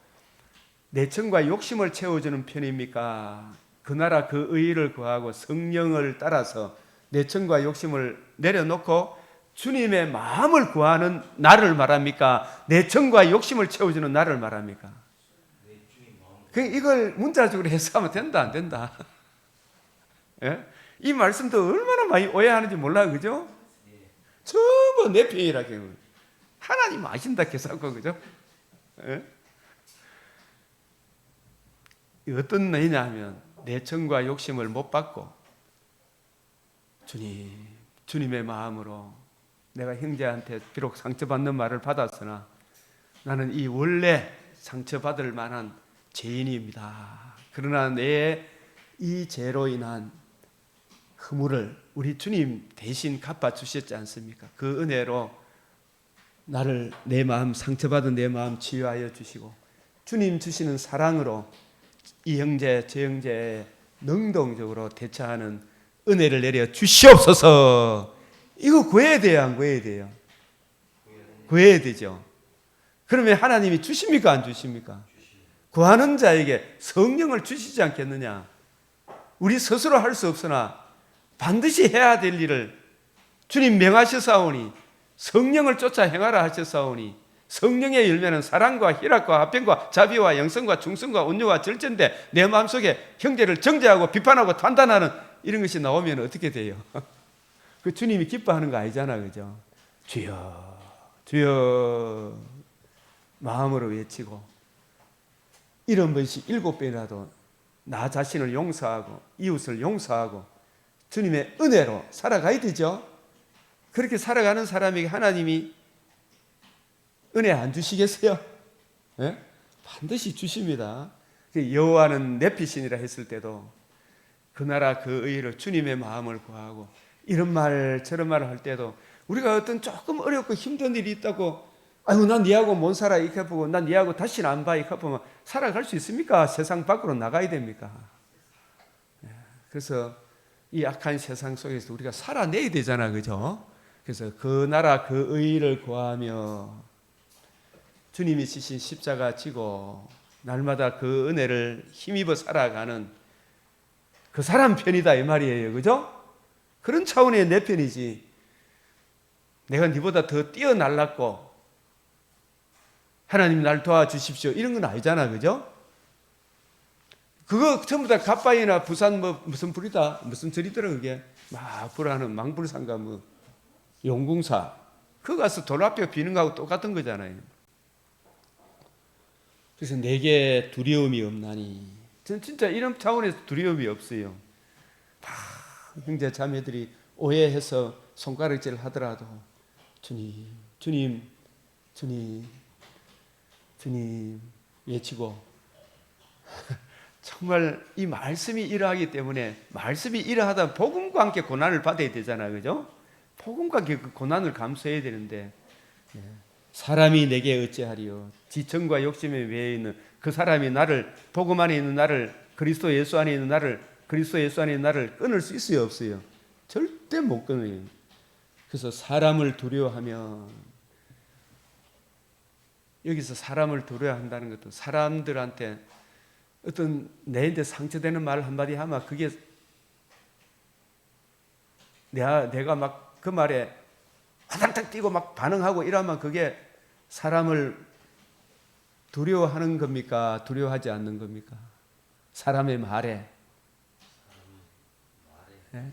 내청과 욕심을 채워주는 편입니까? 그 나라 그 의를 구하고 성령을 따라서 내청과 욕심을 내려놓고 주님의 마음을 구하는 나를 말합니까? 내청과 욕심을 채워주는 나를 말합니까? 이걸 문자적으로 해석하면 된다, 안 된다? 예? 이 말씀도 얼마나 많이 오해하는지 몰라, 그죠? 전부 내 편이라 경우 하나님 아신다 계산하고, 그죠? 예? 어떤 의냐 하면 내청과 욕심을 못 받고 주님의 마음으로 내가 형제한테 비록 상처받는 말을 받았으나 나는 이 원래 상처받을 만한 죄인입니다. 그러나 내 이 죄로 인한 허물을 우리 주님 대신 갚아주셨지 않습니까? 그 은혜로 나를, 내 마음, 상처받은 내 마음 치유하여 주시고 주님 주시는 사랑으로 이 형제 저 형제에 능동적으로 대처하는 은혜를 내려 주시옵소서. 이거 구해야 돼요, 안 구해야 돼요? 구해야 되죠. 그러면 하나님이 주십니까, 안 주십니까? 구하는 자에게 성령을 주시지 않겠느냐? 우리 스스로 할 수 없으나 반드시 해야 될 일을 주님 명하셨사오니 성령을 쫓아 행하라 하셨사오니 성령의 열매는 사랑과 희락과 화평과 자비와 영성과 충성과 온유와 절제인데 내 마음속에 형제를 정죄하고 비판하고 판단하는 이런 것이 나오면 어떻게 돼요? 그 주님이 기뻐하는 거 아니잖아, 그죠? 주여 주여 마음으로 외치고 이런 것이 7배라도 나 자신을 용서하고 이웃을 용서하고 주님의 은혜로 살아가야 되죠. 그렇게 살아가는 사람에게 하나님이 은혜 안 주시겠어요? 네? 반드시 주십니다. 여호와는 내 빛이니라 했을 때도 그 나라 그 의를 주님의 마음을 구하고 이런 말 저런 말을 할 때도 우리가 어떤 조금 어렵고 힘든 일이 있다고 아유 난 니하고 못 살아 이렇게 보고 난 니하고 다시는 안 봐 이렇게 보면 살아갈 수 있습니까? 세상 밖으로 나가야 됩니까? 그래서 이 악한 세상 속에서 우리가 살아내야 되잖아, 그죠? 그래서 그 나라 그 의를 구하며 주님이 지신 십자가 지고 날마다 그 은혜를 힘입어 살아가는 그 사람 편이다 이 말이에요. 그죠? 그런 차원의 내 편이지. 내가 네보다 더 뛰어날랐고 하나님 날 도와주십시오 이런 건 아니잖아. 그죠? 그거 전부 다 갓바위나 부산 뭐 무슨 불이다 무슨 절이더라 그게 막 불하는 망불상가 뭐 용궁사 그거 가서 돌아뼈 비는 거하고 똑같은 거잖아요. 그래서 내게 두려움이 없나니 저는 진짜 이런 차원에서 두려움이 없어요. 형제 자매들이 오해해서 손가락질 하더라도 주님 주님 주님 주님 외치고 정말 이 말씀이 이러하기 때문에 말씀이 이러하다 복음과 함께 고난을 받아야 되잖아요. 그죠? 복음과 함께 그 고난을 감수해야 되는데 사람이 내게 어찌하리요 지청과 욕심에 매여 있는 그 사람이 나를 복음 안에 있는 나를 그리스도 예수 안에 있는 나를 그리스도 예수 안에 있는 나를 끊을 수 있어요 없어요? 절대 못 끊어요. 그래서 사람을 두려워하면 여기서 사람을 두려워한다는 것도 사람들한테 어떤 내한테 상처되는 말 한마디 하면 그게 내가 막 그 말에 화들짝 뛰고 막 반응하고 이러면 그게 사람을 두려워하는 겁니까? 두려워하지 않는 겁니까? 사람의 말에 네?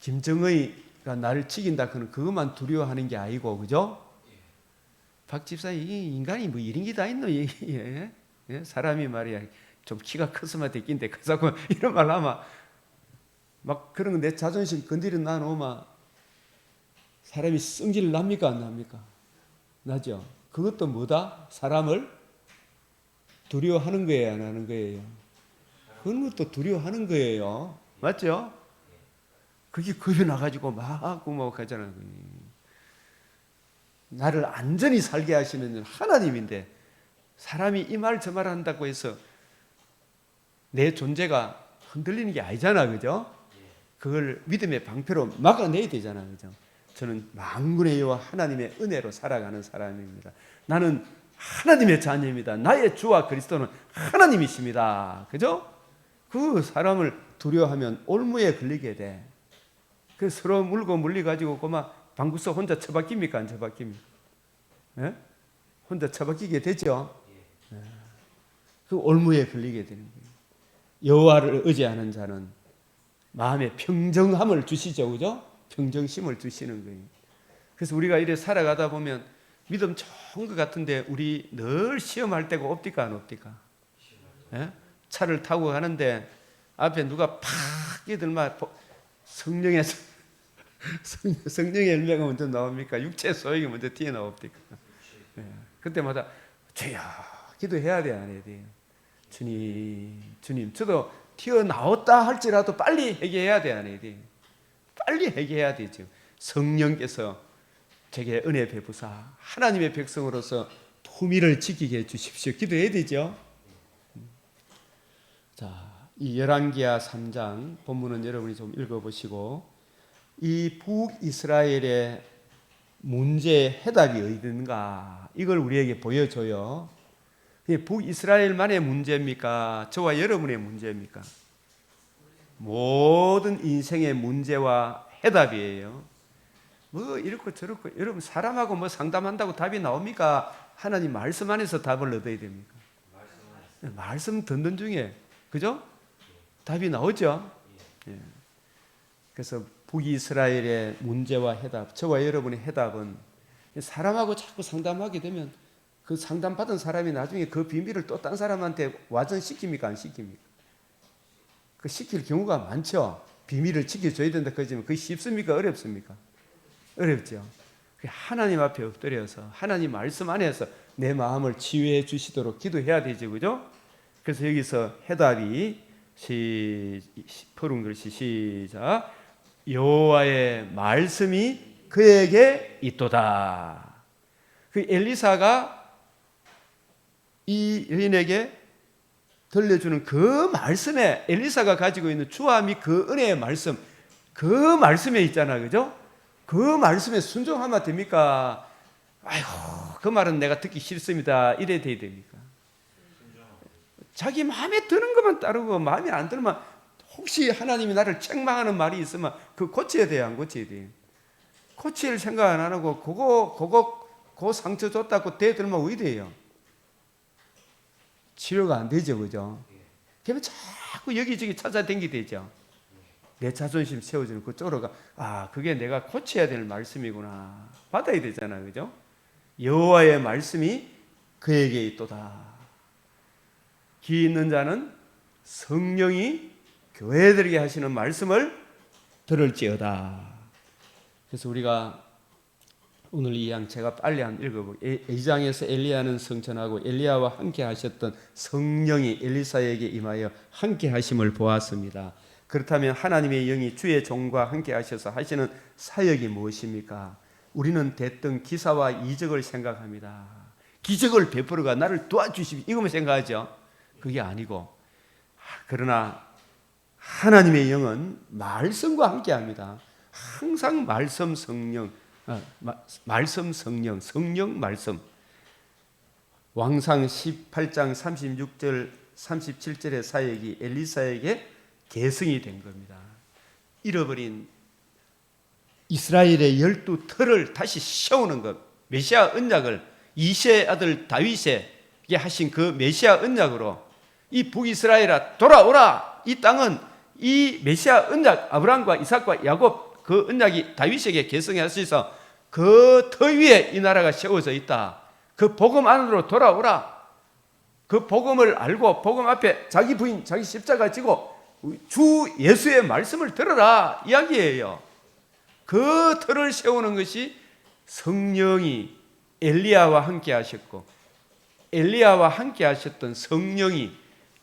김정의가 나를 치긴다 그는 그것만 두려워하는 게 아니고 그죠? 박 집사 이 인간이 뭐 이런 게 다 있노? 예? 사람이 말이야 좀 키가 커서만 됐긴데 그래서 이런 말 하면 막 그런 거 내 자존심 건드려 놔놓으면 사람이 성질 납니까 안 납니까? 나죠. 그것도 뭐다? 사람을 두려워하는 거예요 안 하는 거예요? 그런 것도 두려워하는 거예요. 맞죠? 그게 겁이 나가지고 막 하잖아요. 나를 안전히 살게 하시는 하나님인데 사람이 이 말 저 말 한다고 해서 내 존재가 흔들리는 게 아니잖아. 그죠? 그걸 믿음의 방패로 막아내야 되잖아. 그죠? 저는 만군의 여호와 하나님의 은혜로 살아가는 사람입니다. 나는 하나님의 자녀입니다. 나의 주와 그리스도는 하나님이십니다. 그죠? 그 사람을 두려워하면 올무에 걸리게 돼. 그 서로 물고 물려가지고 그만 방구석 혼자 처박힙니까? 안 처박힙니까? 예? 혼자 처박히게 되죠? 그 올무에 걸리게 되는 거예요. 여호와를 의지하는 자는 마음에 평정함을 주시죠. 그죠? 평정심을 주시는 거예요. 그래서 우리가 이래 살아가다 보면 믿음 좋은 것 같은데 우리 늘 시험할 때가 없디까 안 없디까? 예? 차를 타고 가는데 앞에 누가 팍 끼들만 성령의 열매가 먼저 나옵니까? 육체의 소욕이 먼저 튀어나옵니까? 예. 그때마다 주여 기도해야 돼 안 해야 돼요? 주님 저도 튀어나왔다 할지라도 빨리 회개해야 돼 안 해야 돼요? 빨리 회개해야 되죠. 성령께서 제게 은혜 베푸사 하나님의 백성으로서 품위를 지키게 해주십시오. 기도해야 되죠. 자, 이 열왕기하 3장 본문은 여러분이 좀 읽어보시고 이 북이스라엘의 문제의 해답이 어디든가 이걸 우리에게 보여줘요. 북이스라엘만의 문제입니까? 저와 여러분의 문제입니까? 모든 인생의 문제와 해답이에요. 뭐 이렇고 저렇고 여러분 사람하고 뭐 상담한다고 답이 나옵니까? 하나님 말씀 안에서 답을 얻어야 됩니까? 말씀 듣는 중에 그죠? 답이 나오죠. 예. 그래서 북이스라엘의 문제와 해답, 저와 여러분의 해답은 사람하고 자꾸 상담하게 되면 그 상담받은 사람이 나중에 그 비밀을 또 딴 사람한테 와전시킵니까? 안 시킵니까? 그 시킬 경우가 많죠. 비밀을 지켜줘야 된다 그러지만 그게 쉽습니까? 어렵습니까? 어렵죠. 하나님 앞에 엎드려서 하나님 말씀 안에서 내 마음을 치유해 주시도록 기도해야 되죠. 그죠? 그래서 여기서 해답이 푸른 글씨 시작 여호와의 말씀이 그에게 있도다. 그 엘리사가 이 여인에게 들려주는 그 말씀에 엘리사가 가지고 있는 주와 및 그 은혜의 말씀 그 말씀에 있잖아요. 그죠? 그 말씀에 순종하면 됩니까? 아이고 그 말은 내가 듣기 싫습니다. 이래 돼야 됩니까? 자기 마음에 드는 것만 따르고 마음에 안 들면 혹시 하나님이 나를 책망하는 말이 있으면 그 고쳐야 돼요, 안 고쳐야 돼요? 고칠 생각 안 하고 그 상처 줬다고 대들면 왜 돼요? 치료가 안 되죠, 그죠? 그러면 자꾸 여기저기 찾아다니게 되죠. 내 자존심 세워주는 그쪽으로 가. 그게 내가 고쳐야 될 말씀이구나. 받아야 되잖아요, 그죠? 여호와의 말씀이 그에게 있도다. 귀 있는 자는 성령이 교회들에게 하시는 말씀을 들을지어다. 그래서 우리가 오늘 이 양 제가 빨리 한번 읽어볼게요. 2장에서 엘리야는 성천하고 엘리야와 함께 하셨던 성령이 엘리사에게 임하여 함께 하심을 보았습니다. 그렇다면 하나님의 영이 주의 종과 함께 하셔서 하시는 사역이 무엇입니까? 우리는 대뜸 기사와 이적을 생각합니다. 기적을 베풀어가 나를 도와주십시오, 이것만 생각하죠. 그게 아니고, 그러나 하나님의 영은 말씀과 함께 합니다. 항상 말씀 성령, 성령 말씀. 왕상 18장 36절 37절의 사역이 엘리사에게 계승이 된 겁니다. 잃어버린 이스라엘의 12터를 다시 세우는 것, 메시아 언약을 이새의 아들 다윗에게 하신 그 메시아 언약으로 이 북이스라엘아 돌아오라. 이 땅은 이 메시아 언약 아브라함과 이삭과 야곱 그 언약이 다윗에게 계승할 수 있어 그 터 위에 이 나라가 세워져 있다. 그 복음 안으로 돌아오라. 그 복음을 알고 복음 앞에 자기 부인 자기 십자가 지고 주 예수의 말씀을 들어라 이야기예요. 그 터를 세우는 것이 성령이 엘리야와 함께 하셨고 엘리야와 함께 하셨던 성령이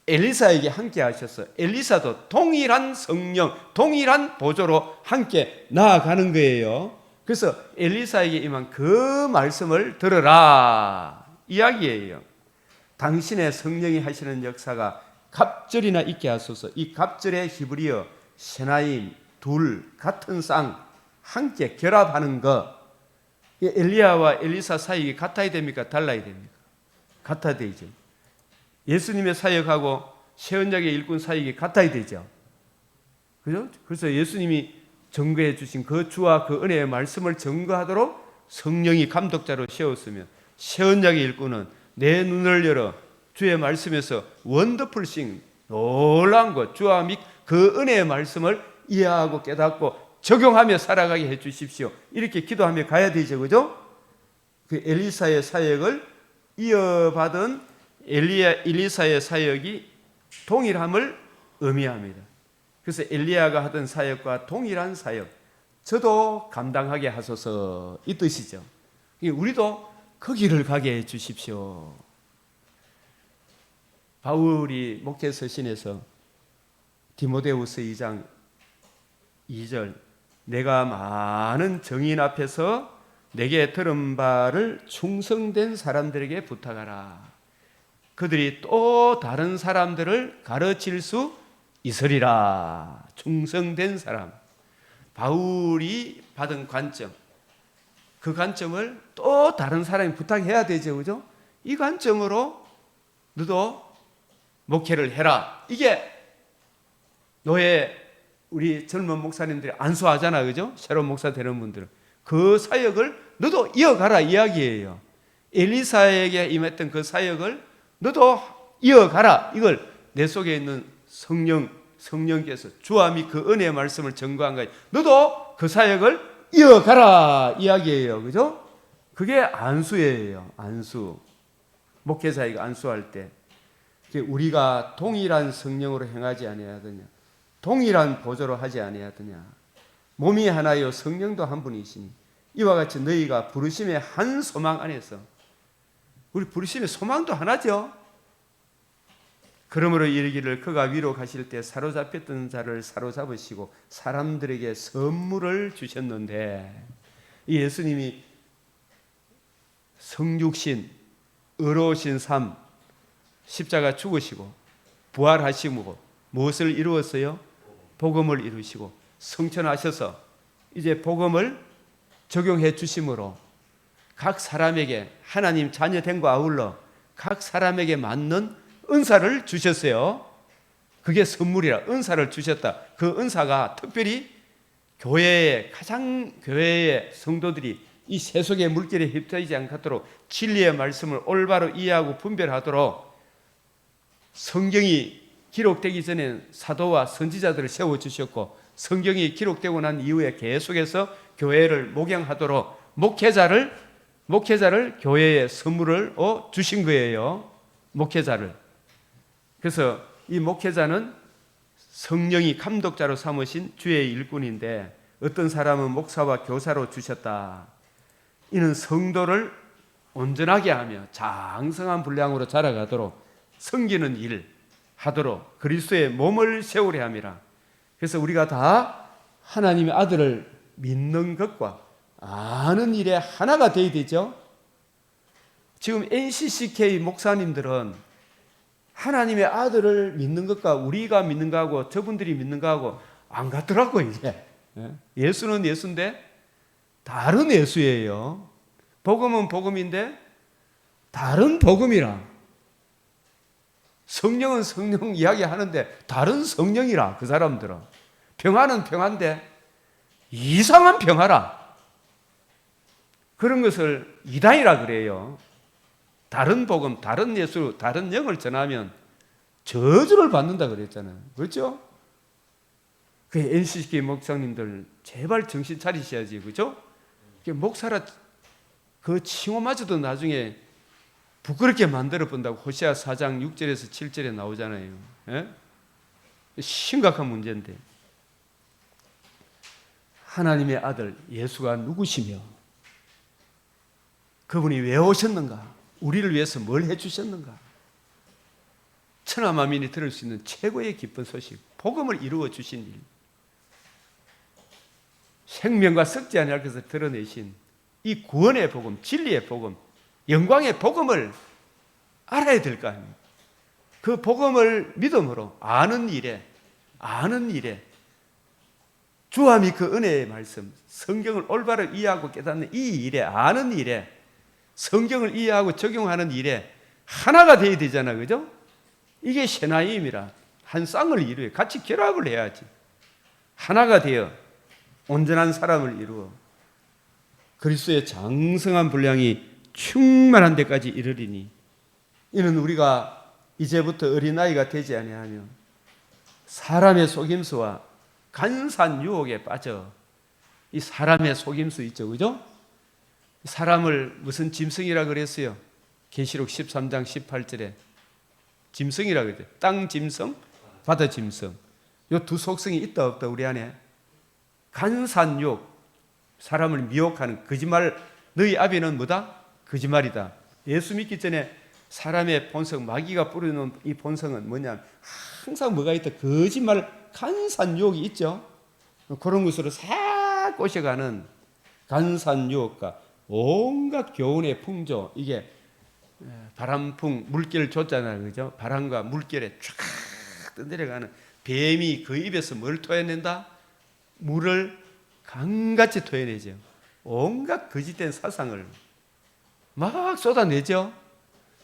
엘리사에게 함께 하셔서 엘리사도 동일한 성령, 동일한 보조로 함께 나아가는 거예요. 그래서 엘리사에게 임한 그 말씀을 들으라 이야기예요. 당신의 성령이 하시는 역사가 갑절이나 있게 하소서. 이 갑절의 히브리어 세나임, 둘, 같은 쌍 함께 결합하는 것. 엘리야와 엘리사 사역이 같아야 됩니까? 달라야 됩니까? 같아야 되죠. 예수님의 사역하고 새언약의 일꾼 사역이 같아야 되죠. 그죠? 그래서 예수님이 증거해 주신 그 주와 그 은혜의 말씀을 증거하도록 성령이 감독자로 세웠으면 새언약의 일꾼은 내 눈을 열어 주의 말씀에서 원더풀 싱 놀라운 것 주와 그 은혜의 말씀을 이해하고 깨닫고 적용하며 살아가게 해 주십시오. 이렇게 기도하며 가야 되죠. 그죠? 그 엘리사의 사역을 이어받은 엘리사의 사역이 동일함을 의미합니다. 그래서 엘리야가 하던 사역과 동일한 사역 저도 감당하게 하소서 이 뜻이죠. 우리도 그 길을 가게 해 주십시오. 바울이 목회 서신에서 디모데후서 2장 2절 내가 많은 정인 앞에서 내게 들은 바를 충성된 사람들에게 부탁하라. 그들이 또 다른 사람들을 가르칠 수 있으리라. 충성된 사람. 바울이 받은 관점, 그 관점을 또 다른 사람이 부탁해야 되죠. 그죠? 이 관점으로 너도 목회를 해라. 이게 노예 우리 젊은 목사님들이 안수하잖아. 그죠? 새로운 목사 되는 분들은. 그 사역을 너도 이어가라 이야기예요. 엘리사에게 임했던 그 사역을 너도 이어가라. 이걸 내 속에 있는 성령께서 주와 및 그 은혜의 말씀을 증거한 거예요. 너도 그 사역을 이어가라 이야기예요. 그죠? 그게 안수예요. 안수. 목회자가 안수할 때 우리가 동일한 성령으로 행하지 아니하느냐, 동일한 보조로 하지 아니하느냐, 몸이 하나요 성령도 한 분이시니 이와 같이 너희가 부르심의 한 소망 안에서, 우리 부르심의 소망도 하나죠. 그러므로 이르기를 그가 위로 가실 때 사로잡혔던 자를 사로잡으시고 사람들에게 선물을 주셨는데, 이 예수님이 성육신, 의로우신 삶, 십자가 죽으시고 부활하시고 무엇을 이루었어요? 복음을 이루시고 성천하셔서 이제 복음을 적용해 주심으로 각 사람에게 하나님 자녀됨과 아울러 각 사람에게 맞는 은사를 주셨어요. 그게 선물이라. 은사를 주셨다. 그 은사가 특별히 교회의 성도들이 이 세속의 물결에 휩싸이지 않도록 진리의 말씀을 올바로 이해하고 분별하도록 성경이 기록되기 전에 사도와 선지자들을 세워주셨고, 성경이 기록되고 난 이후에 계속해서 교회를 목양하도록 목회자를 교회의 선물을 주신 거예요. 목회자를. 그래서 이 목회자는 성령이 감독자로 삼으신 주의 일꾼인데, 어떤 사람은 목사와 교사로 주셨다. 이는 성도를 온전하게 하며 장성한 분량으로 자라가도록 섬기는 일 하도록 그리스도의 몸을 세우려 함이라. 그래서 우리가 다 하나님의 아들을 믿는 것과 아는 일에 하나가 되어야 되죠. 지금 NCCK 목사님들은 하나님의 아들을 믿는 것과 우리가 믿는 거하고 저분들이 믿는 거하고 안 같더라고. 이제 예수는 예수인데 다른 예수예요. 복음은 복음인데 다른 복음이라. 성령은 성령 이야기하는데 다른 성령이라. 그 사람들은 평화는 평화인데 이상한 평화라. 그런 것을 이단이라 그래요. 다른 복음, 다른 예수, 다른 영을 전하면 저주를 받는다 그랬잖아요. 그렇죠? 그 NCK 목사님들 제발 정신 차리셔야지. 그렇죠? 목사라 그 칭호마저도 나중에 부끄럽게 만들어 본다고 호세아 4장 6절에서 7절에 나오잖아요. 예? 심각한 문제인데, 하나님의 아들 예수가 누구시며 그분이 왜 오셨는가? 우리를 위해서 뭘 해주셨는가? 천하만민이 들을 수 있는 최고의 기쁜 소식, 복음을 이루어 주신 일, 생명과 썩지 아니할 것을 드러내신 이 구원의 복음, 진리의 복음, 영광의 복음을 알아야 될 거 아닙니까? 그 복음을 믿음으로 아는 일에 주와 그 은혜의 말씀, 성경을 올바로 이해하고 깨닫는 이 일에, 아는 일에, 성경을 이해하고 적용하는 일에 하나가 되어야 되잖아. 그죠? 이게 셰나임이라. 한 쌍을 이루어 같이 결합을 해야지. 하나가 되어 온전한 사람을 이루어 그리스도의 장성한 분량이 충만한 데까지 이르리니, 이는 우리가 이제부터 어린아이가 되지 아니하며 사람의 속임수와 간사한 유혹에 빠져. 이 사람의 속임수 있죠. 그죠? 사람을 무슨 짐승이라 그랬어요? 계시록 13장 18절에 짐승이라 그랬죠. 땅 짐승, 바다 짐승. 이 두 속성이 있다 없다 우리 안에? 간사한 유혹, 사람을 미혹하는 거짓말. 너희 아비는 뭐다? 거짓말이다. 예수 믿기 전에 사람의 본성, 마귀가 뿌려놓은 이 본성은 뭐냐? 항상 뭐가 있다? 거짓말, 간사한 유혹이 있죠. 그런 것으로 싹 꼬셔가는 간사한 유혹과 온갖 교훈의 풍조, 이게 바람풍, 물결 줬잖아요. 그죠? 바람과 물결에 쫙 떠내려가는 뱀이 그 입에서 뭘 토해낸다? 물을 강같이 토해내죠. 온갖 거짓된 사상을 막 쏟아내죠.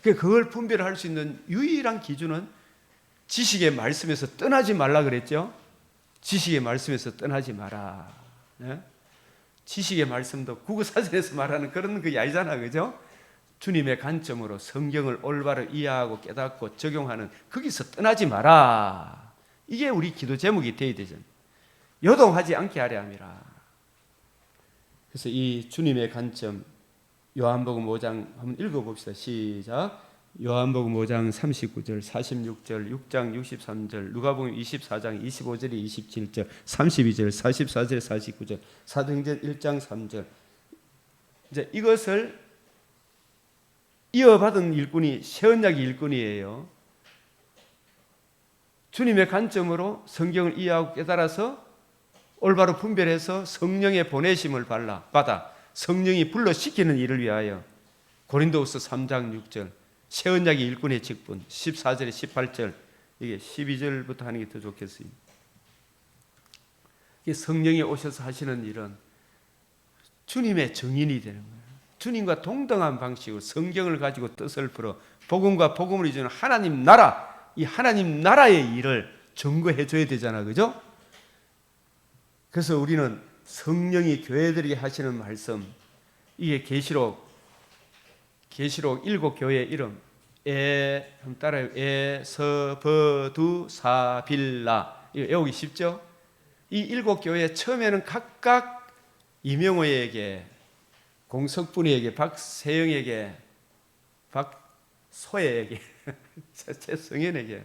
그걸 분별할 수 있는 유일한 기준은 지식의 말씀에서 떠나지 말라 그랬죠. 지식의 말씀에서 떠나지 마라. 네? 지식의 말씀도 국어사전에서 말하는 그런 게 아니잖아. 그죠? 주님의 관점으로 성경을 올바로 이해하고 깨닫고 적용하는, 거기서 떠나지 마라. 이게 우리 기도 제목이 되어야 되잖아. 요동하지 않게 하려 함이라. 그래서 이 주님의 관점, 요한복음 5장 한번 읽어봅시다. 시작. 요한복음 5장 39절, 46절, 6장 63절, 누가복음 24장 25절에 27절, 32절, 44절, 49절, 사도행전 1장 3절. 이제 이것을 이어받은 일꾼이 새언약의 일꾼이에요. 주님의 관점으로 성경을 이해하고 깨달아서 올바로 분별해서 성령의 보내심을 받아 성령이 불러시키는 일을 위하여 고린도후서 3장 6절, 새언약의 일꾼의 직분, 14절에 18절, 이게 12절부터 하는 게 더 좋겠어요. 성령이 오셔서 하시는 일은 주님의 증인이 되는 거예요. 주님과 동등한 방식으로 성경을 가지고 뜻을 풀어 복음과 복음을 이루는 하나님 나라, 이 하나님 나라의 일을 증거해 줘야 되잖아, 그죠? 그래서 우리는 성령이 교회들에게 하시는 말씀, 이게 계시록 7교회의 이름, 한번 따라요. 에서버두사빌라. 이거 외우기 쉽죠? 이 7교회 처음에는 각각 이명호에게, 공석분이에게, 박세영에게, 박소혜에게, 최성현에게,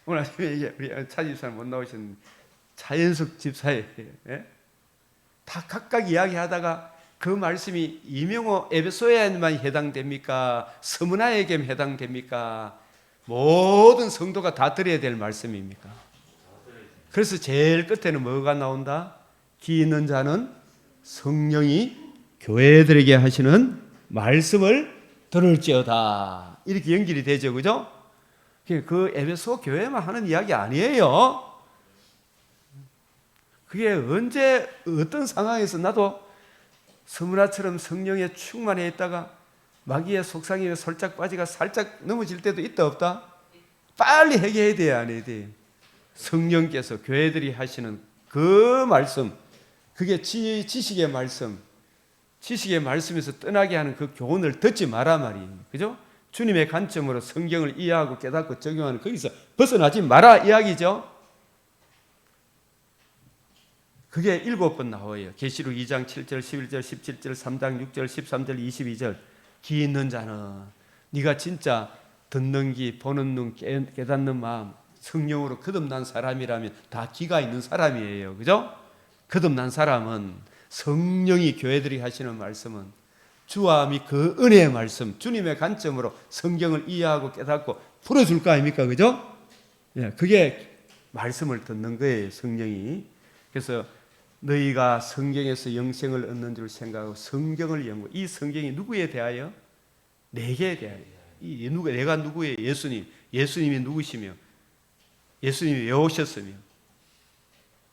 오늘 아침에 우리 차 집사는 못 나오셨는데 차연숙 집사에게, 예? 다 각각 이야기하다가 그 말씀이 이명호 에베소에만 해당됩니까? 서문화에게 해당됩니까? 모든 성도가 다 들어야 될 말씀입니까? 그래서 제일 끝에는 뭐가 나온다? 귀 있는 자는 성령이 교회들에게 하시는 말씀을 들을지어다. 이렇게 연결이 되죠, 그죠? 그 에베소 교회만 하는 이야기 아니에요. 그게 언제 어떤 상황에서 나도 서문화처럼 성령에 충만해 있다가 마귀의 속상임에 살짝 빠지가 살짝 넘어질 때도 있다 없다? 빨리 해결해야 돼요, 안 해야 돼요? 성령께서 교회들이 하시는 그 말씀, 그게 지식의 말씀, 지식의 말씀에서 떠나게 하는 그 교훈을 듣지 마라 말이에요, 그죠? 주님의 관점으로 성경을 이해하고 깨닫고 적용하는 거기서 벗어나지 마라 이야기죠. 그게 7번 나와요. 계시록 2장 7절, 11절, 17절, 3장 6절, 13절, 22절. 귀 있는 자는 네가 진짜 듣는 귀, 보는 눈, 깨닫는 마음, 성령으로 거듭난 사람이라면 다 귀가 있는 사람이에요. 그죠? 거듭난 사람은 성령이 교회들이 하시는 말씀은 주와 및 그 은혜의 말씀, 주님의 관점으로 성경을 이해하고 깨닫고 풀어줄 거 아닙니까? 그죠? 예, 그게 말씀을 듣는 거예요, 성령이. 그래서 너희가 성경에서 영생을 얻는 줄 생각하고 성경을 연구. 이 성경이 누구에 대하여? 내게 대하여. 내가 누구예요? 예수님. 예수님이 누구시며 예수님이 왜 오셨으며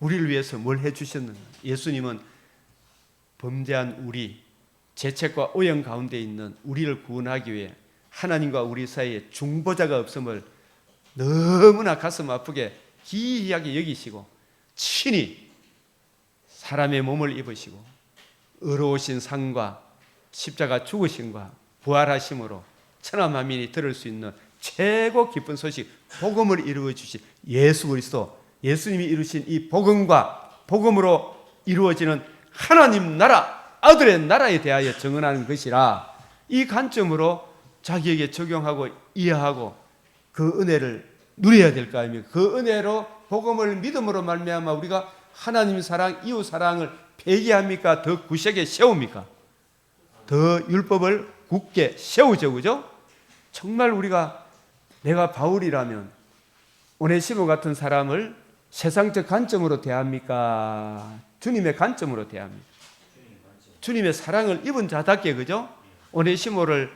우리를 위해서 뭘 해주셨는가? 예수님은 범죄한 우리, 죄책과 오염 가운데 있는 우리를 구원하기 위해 하나님과 우리 사이에 중보자가 없음을 너무나 가슴 아프게 기이하게 여기시고 친히 사람의 몸을 입으시고 의로우신 상과 십자가 죽으심과 부활하심으로 천하만민이 들을 수 있는 최고 기쁜 소식, 복음을 이루어 주신 예수 그리스도, 예수님이 이루신 이 복음과 복음으로 이루어지는 하나님 나라, 아들의 나라에 대하여 증언하는 것이라, 이 관점으로 자기에게 적용하고 이해하고 그 은혜를 누려야 될 거 아닙니까? 그 은혜로 복음을 믿음으로 말미암아 우리가 하나님 사랑, 이웃 사랑을 폐기합니까? 더 굳세게 세웁니까? 더 율법을 굳게 세우죠, 그죠? 정말 우리가, 내가 바울이라면 오네시모 같은 사람을 세상적 관점으로 대합니까? 주님의 관점으로 대합니까? 주님의 사랑을 입은 자답게, 그죠? 오네시모를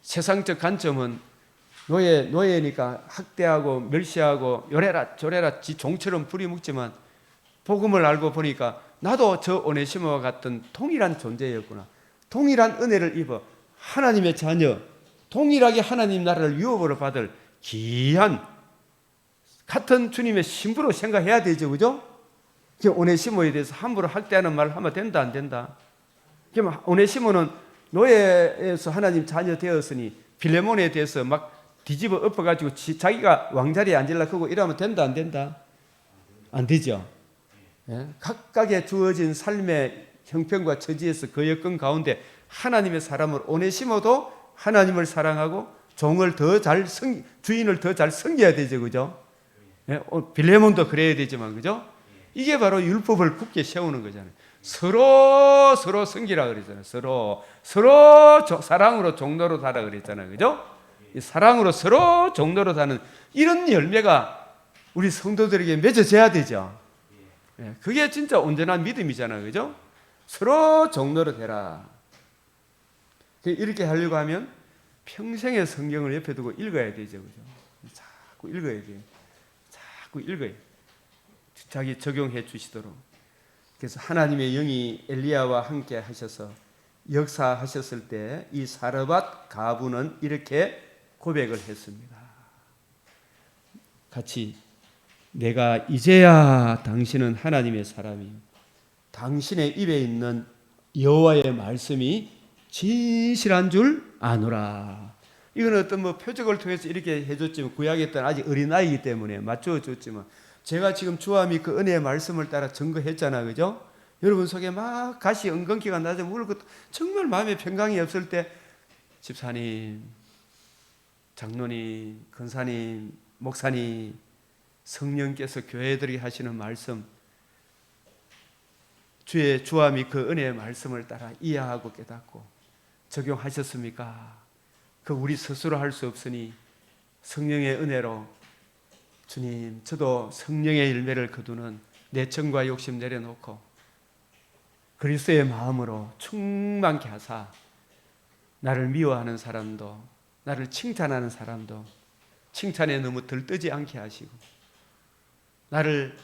세상적 관점은 노예니까 학대하고 멸시하고 요래라 저래라 지 종처럼 부리묵지만 복음을 알고 보니까 나도 저 오네시모와 같은 동일한 존재였구나. 동일한 은혜를 입어 하나님의 자녀, 동일하게 하나님 나라를 유업으로 받을 귀한 같은 주님의 신부로 생각해야 되죠, 그죠? 오네시모에 대해서 함부로 학대하는 말을 하면 된다, 안 된다? 오네시모는 노예에서 하나님 자녀 되었으니 빌레몬에 대해서 막 뒤집어 엎어가지고 자기가 왕자리에 앉으려고 하고 이러면 된다, 안 된다? 안 되죠. 예? 각각의 주어진 삶의 형편과 처지에서 그 여건 가운데 하나님의 사람을, 오네시모도 하나님을 사랑하고 종을 더 잘 주인을 더 잘 섬겨야 되죠, 그죠? 예? 빌레몬도 그래야 되지만, 그죠? 이게 바로 율법을 굳게 세우는 거잖아요. 서로 섬기라 그랬잖아요. 서로 사랑으로 종로로 다라 그랬잖아요, 그죠? 사랑으로 서로 종로로 다는 이런 열매가 우리 성도들에게 맺어져야 되죠. 그게 진짜 온전한 믿음이잖아요, 그죠? 서로 종로로 되라. 이렇게 하려고 하면 평생의 성경을 옆에 두고 읽어야 되죠, 그죠? 자꾸 읽어야 돼요. 자꾸 읽어요. 자기 적용해 주시도록. 그래서 하나님의 영이 엘리야와 함께 하셔서 역사하셨을 때 이 사르밧 가부는 이렇게 고백을 했습니다. 같이 내가 이제야 당신은 하나님의 사람이요 당신의 입에 있는 여호와의 말씀이 진실한 줄 아노라. 이건 어떤 표적을 통해서 이렇게 해줬지만 구약에 때는 아직 어린아이이기 때문에 맞춰줬지만 제가 지금 주와 및 그 은혜의 말씀을 따라 증거했잖아, 그죠? 여러분 속에 막 가시 엉겅퀴가 나서 울고 정말 마음에 평강이 없을 때 집사님, 장로님, 권사님, 목사님, 성령께서 교회들이 하시는 말씀, 주와 및 그 은혜의 말씀을 따라 이해하고 깨닫고 적용하셨습니까? 그 우리 스스로 할 수 없으니 성령의 은혜로 주님, 저도 성령의 열매를 거두는 내청과 욕심 내려놓고 그리스도의 마음으로 충만케 하사 나를 미워하는 사람도 나를 칭찬하는 사람도 칭찬에 너무 들뜨지 않게 하시고 나를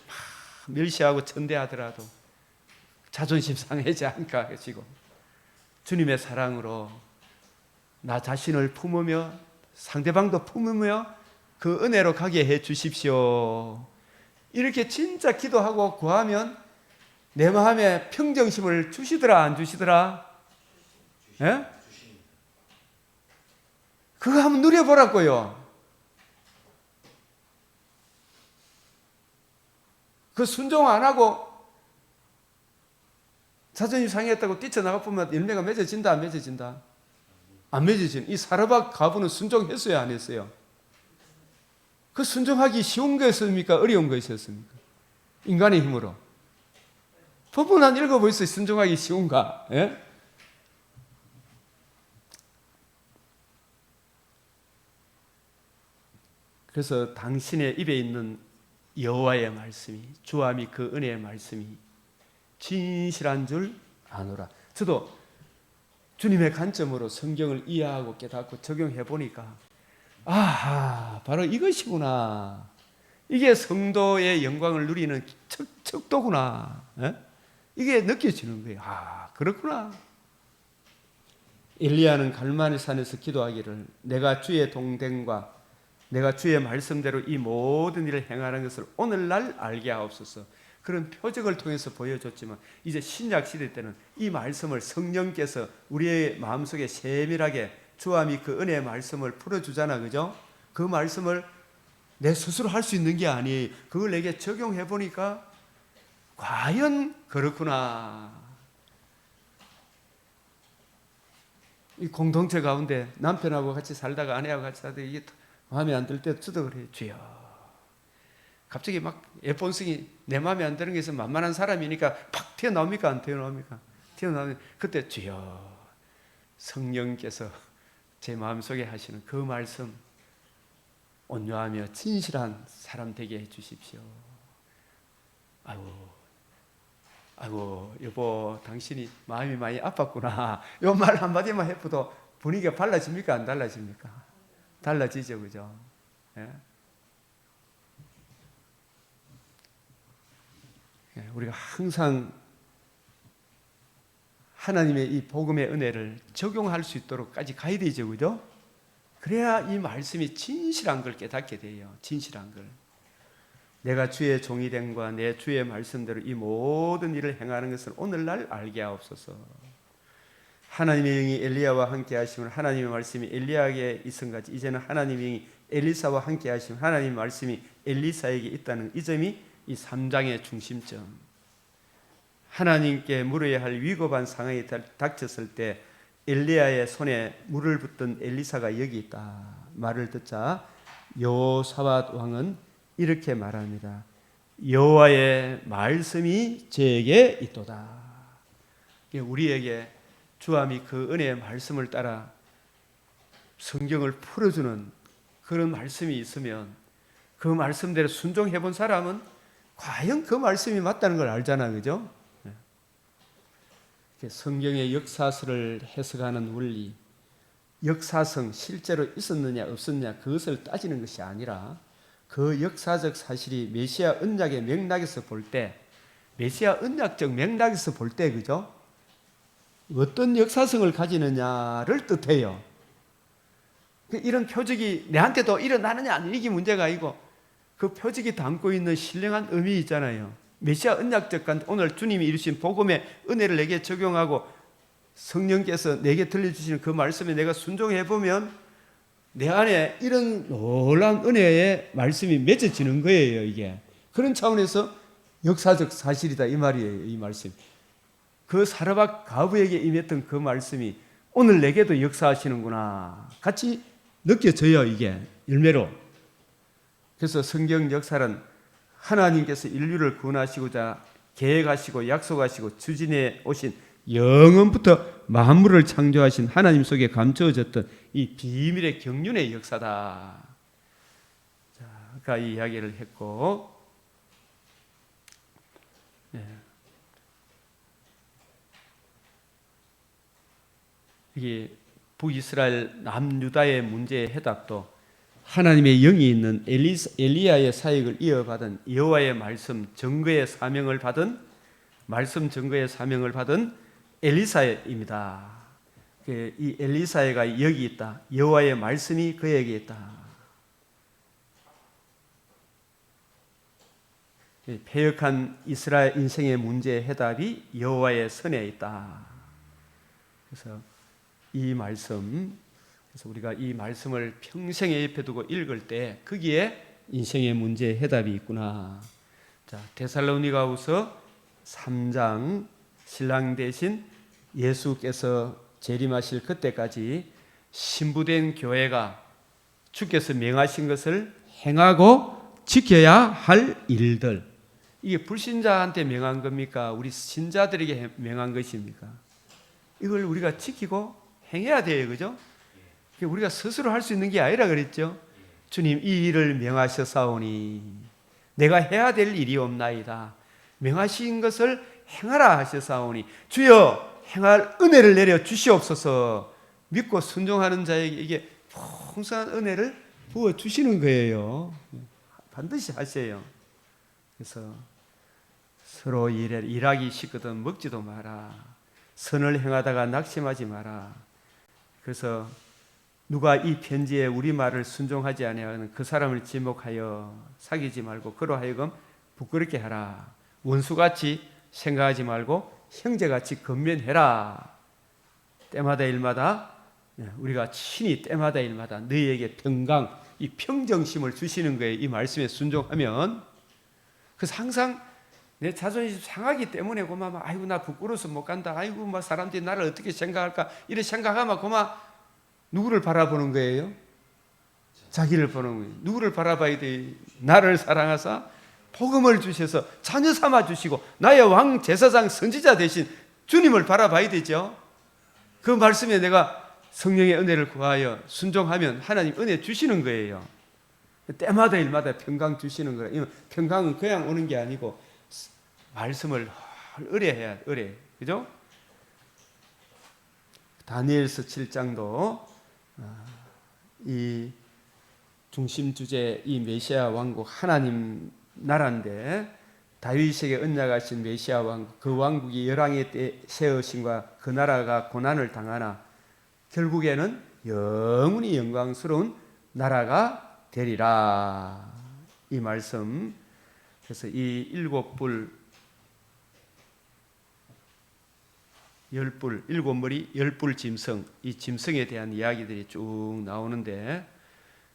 멸시하고 천대하더라도 자존심 상하지 않게 하시고 주님의 사랑으로 나 자신을 품으며 상대방도 품으며 그 은혜로 가게 해 주십시오. 이렇게 진짜 기도하고 구하면 내 마음에 평정심을 주시더라 안 주시더라? 예? 그거 한번 누려보라고요. 그 순종 안 하고 자존심 상했다고 뛰쳐나가 보면 열매가 맺어진다 안 맺어진다? 안 맺어지는 이 사르밧 과부는 순종했어요 안 했어요? 그 순종하기 쉬운 것이었습니까? 어려운 것이었습니까? 인간의 힘으로. 법문 한 읽어보세요. 순종하기 쉬운가? 예? 그래서 당신의 입에 있는 여호와의 말씀이 주와 및 그 은혜의 말씀이 진실한 줄 아노라. 저도 주님의 관점으로 성경을 이해하고 깨닫고 적용해 보니까 아하, 바로 이것이구나. 이게 성도의 영광을 누리는 척도구나. 예? 이게 느껴지는 거예요. 아, 그렇구나. 엘리야는 갈멜 산에서 기도하기를 내가 주의 동댕과 내가 주의 말씀대로 이 모든 일을 행하는 것을 오늘날 알게 하옵소서. 그런 표적을 통해서 보여줬지만 이제 신약 시대 때는 이 말씀을 성령께서 우리의 마음속에 세밀하게 주와 및 그 은혜의 말씀을 풀어주잖아, 그죠? 그 말씀을 내 스스로 할 수 있는 게 아니에요. 그걸 내게 적용해 보니까 과연 그렇구나. 이 공동체 가운데 남편하고 같이 살다가 아내하고 같이 살다가 이게 마음에 안 들 때 저도 그래요. 주여. 갑자기 막 예본성이 내 마음에 안 드는 게 있으면 만만한 사람이니까 팍 튀어나옵니까? 안 튀어나옵니까? 튀어나오면 그때 주여 성령께서 제 마음속에 하시는 그 말씀 온유하며 진실한 사람 되게 해 주십시오. 아이고 여보 당신이 마음이 많이 아팠구나. 이 말 한마디만 해도 분위기가 달라집니까? 안 달라집니까? 달라지죠, 그죠? 예? 우리가 항상 하나님의 이 복음의 은혜를 적용할 수 있도록까지 가야 되죠, 그죠? 그래야 이 말씀이 진실한 걸 깨닫게 돼요. 진실한 걸. 내가 주의 종이 됨과 내 주의 말씀대로 이 모든 일을 행하는 것을 오늘날 알게 하옵소서. 하나님의 영이 엘리야와 함께 하시면 하나님의 말씀이 엘리야에게 있은 같이 이제는 하나님의 영이 엘리사와 함께 하시면 하나님의 말씀이 엘리사에게 있다는 이 점이 이 3장의 중심점. 하나님께 물어야 할 위급한 상황이 닥쳤을 때 엘리야의 손에 물을 붓던 엘리사가 여기 있다 말을 듣자 여호사밧 왕은 이렇게 말합니다. 여호와의 말씀이 제게 있도다. 우리에게 주와 및 그 은혜의 말씀을 따라 성경을 풀어주는 그런 말씀이 있으면 그 말씀대로 순종해 본 사람은 과연 그 말씀이 맞다는 걸 알잖아, 그죠? 성경의 역사서를 해석하는 원리, 역사성 실제로 있었느냐 없었느냐 그것을 따지는 것이 아니라 그 역사적 사실이 메시아 언약의 맥락에서 볼 때, 메시아 언약적 맥락에서 볼 때, 그죠? 어떤 역사성을 가지느냐를 뜻해요. 이런 표적이 내한테도 일어나느냐 안 이게 문제가 아니고 그 표적이 담고 있는 신령한 의미 있잖아요. 메시아 언약적 간 오늘 주님이 이루신 복음의 은혜를 내게 적용하고 성령께서 내게 들려주시는 그 말씀에 내가 순종해 보면 내 안에 이런 놀라운 은혜의 말씀이 맺어지는 거예요. 이게 그런 차원에서 역사적 사실이다 이 말이에요. 이 말씀. 그 사르밧 가부에게 임했던 그 말씀이 오늘 내게도 역사하시는구나 같이 느껴져요. 이게 열매로. 그래서 성경 역사는 하나님께서 인류를 구원하시고자 계획하시고 약속하시고 추진해 오신 영원부터 만물을 창조하신 하나님 속에 감추어졌던 이 비밀의 경륜의 역사다. 자, 아까 이 이야기를 했고, 네. 이게 북이스라엘 남유다의 문제의 해답도 하나님의 영이 있는 엘리야의 사역을 이어받은 여호와의 말씀 증거의 사명을 받은 엘리사입니다. 이 엘리사가 여기 있다. 여호와의 말씀이 그에게 있다. 패역한 이스라엘 인생의 문제의 해답이 여호와의 선에 있다. 그래서 이 말씀, 그래서 우리가 이 말씀을 평생에 옆에 두고 읽을 때 거기에 인생의 문제의 해답이 있구나. 자, 데살로니가후서 3장 신랑 대신 예수께서 재림하실 그때까지 신부된 교회가 주께서 명하신 것을 행하고 지켜야 할 일들. 이게 불신자한테 명한 겁니까? 우리 신자들에게 명한 것입니까? 이걸 우리가 지키고 행해야 돼요. 그죠? 우리가 스스로 할 수 있는 게 아니라 그랬죠. 주님 이 일을 명하셨사오니 내가 해야 될 일이 없나이다. 명하신 것을 행하라 하셨사오니 주여 행할 은혜를 내려 주시옵소서. 믿고 순종하는 자에게 이게 풍성한 은혜를 부어 주시는 거예요. 반드시 하세요. 그래서 서로 일하기 싫거든 먹지도 마라. 선을 행하다가 낙심하지 마라. 그래서 누가 이 편지에 우리 말을 순종하지 아니하는 그 사람을 지목하여 사귀지 말고 그로 하여금 부끄럽게 하라. 원수같이 생각하지 말고 형제같이 건면해라. 때마다 일마다 우리가 친히 때마다 일마다 너희에게 평강, 이 평정심을 주시는 거예요. 이 말씀에 순종하면. 그래서 항상 내 자존심 상하기 때문에 고마 아이고 나 부끄러워서 못 간다. 아이고 막 사람들이 나를 어떻게 생각할까? 이런 생각하면 고마 누구를 바라보는 거예요? 자기를 보는 거예요. 누구를 바라봐야 돼? 나를 사랑하사 복음을 주셔서 자녀 삼아 주시고 나의 왕 제사장 선지자 대신 주님을 바라봐야 되죠. 그 말씀에 내가 성령의 은혜를 구하여 순종하면 하나님 은혜 주시는 거예요. 때마다 일마다 평강 주시는 거예요. 평강은 그냥 오는 게 아니고 말씀을 의뢰해야 의뢰. 그죠? 다니엘서 7장도 이 중심 주제 이 메시아 왕국 하나님 나라인데 다윗에게 언약하신 메시아 왕국 그 왕국이 열왕의 때 세우심과 그 나라가 고난을 당하나 결국에는 영원히 영광스러운 나라가 되리라. 이 말씀. 그래서 이 일곱 뿔, 일곱 머리, 열뿔 짐승, 이 짐승에 대한 이야기들이 쭉 나오는데,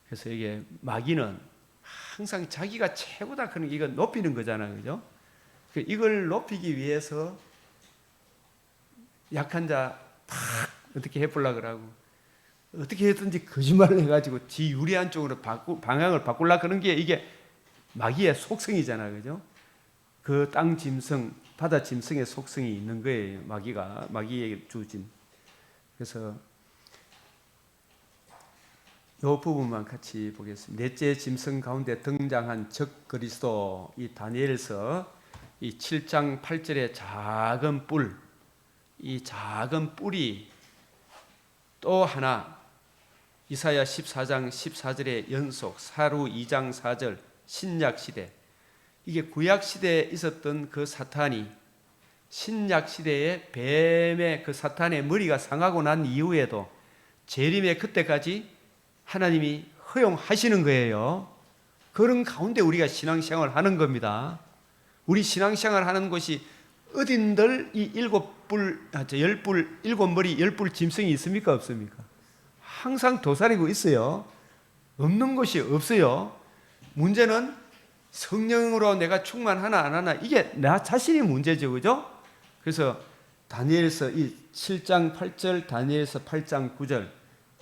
그래서 이게 마귀는 항상 자기가 최고다 그런 이거 높이는 거잖아요, 그죠? 이걸 높이기 위해서 약한 자 탁 어떻게 해보려고 그러고 어떻게 해든지 거짓말을 해가지고 지 유리한 쪽으로 방향을 바꾸려고 그런 게 이게 마귀의 속성이잖아요, 그죠? 그 땅 짐승, 바다 짐승의 속성이 있는 거예요. 마귀에게 주진. 그래서 이 부분만 같이 보겠습니다. 넷째 짐승 가운데 등장한 적 그리스도, 이 다니엘서 이 7장 8절의 작은 뿔, 이 작은 뿔이 또 하나 이사야 14장 14절의 연속, 사루 2장 4절, 신약 시대, 이게 구약 시대에 있었던 그 사탄이 신약 시대에 뱀의 그 사탄의 머리가 상하고 난 이후에도 재림의 그때까지 하나님이 허용하시는 거예요. 그런 가운데 우리가 신앙생활을 하는 겁니다. 우리 신앙생활 하는 곳이 어딘들 이 일곱 머리 열 뿔 짐승이 있습니까? 없습니까? 항상 도사리고 있어요. 없는 곳이 없어요. 문제는 성령으로 내가 충만하나 안 하나, 이게 나 자신이 문제죠. 그죠? 그래서 다니엘서 이 7장 8절, 다니엘서 8장 9절,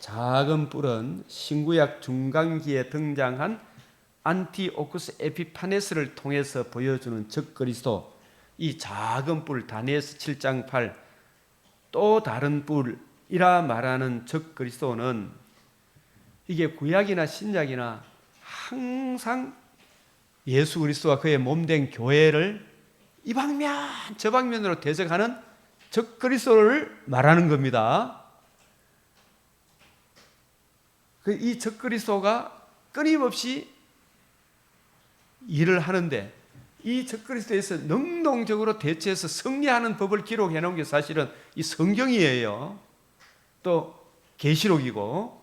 작은 뿔은 신구약 중간기에 등장한 안티오쿠스 에피파네스를 통해서 보여주는 적그리스도, 이 작은 뿔 다니엘서 7장 8, 또 다른 뿔이라 말하는 적그리스도는 이게 구약이나 신약이나 항상 예수 그리스도와 그의 몸된 교회를 이 방면 저 방면으로 대적하는 적그리스도를 말하는 겁니다. 이 적그리스도가 끊임없이 일을 하는데, 이 적그리스도에서 능동적으로 대처해서 승리하는 법을 기록해 놓은 게 사실은 이 성경이에요. 또 계시록이고,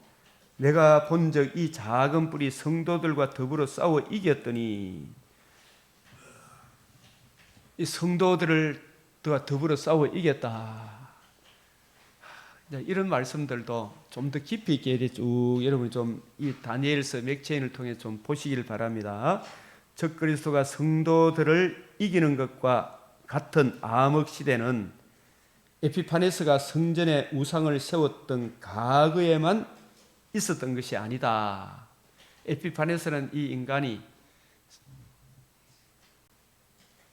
내가 본 적 이 작은 뿔이 성도들과 더불어 싸워 이겼더니, 이 성도들과 더불어 싸워 이겼다. 이런 말씀들도 좀 더 깊이 있게 쭉 여러분이 좀 이 다니엘서 맥체인을 통해 좀 보시길 바랍니다. 적그리스도가 성도들을 이기는 것과 같은 암흑 시대는 에피파네스가 성전에 우상을 세웠던 과거에만 있었던 것이 아니다. 에피파네스는 이 인간이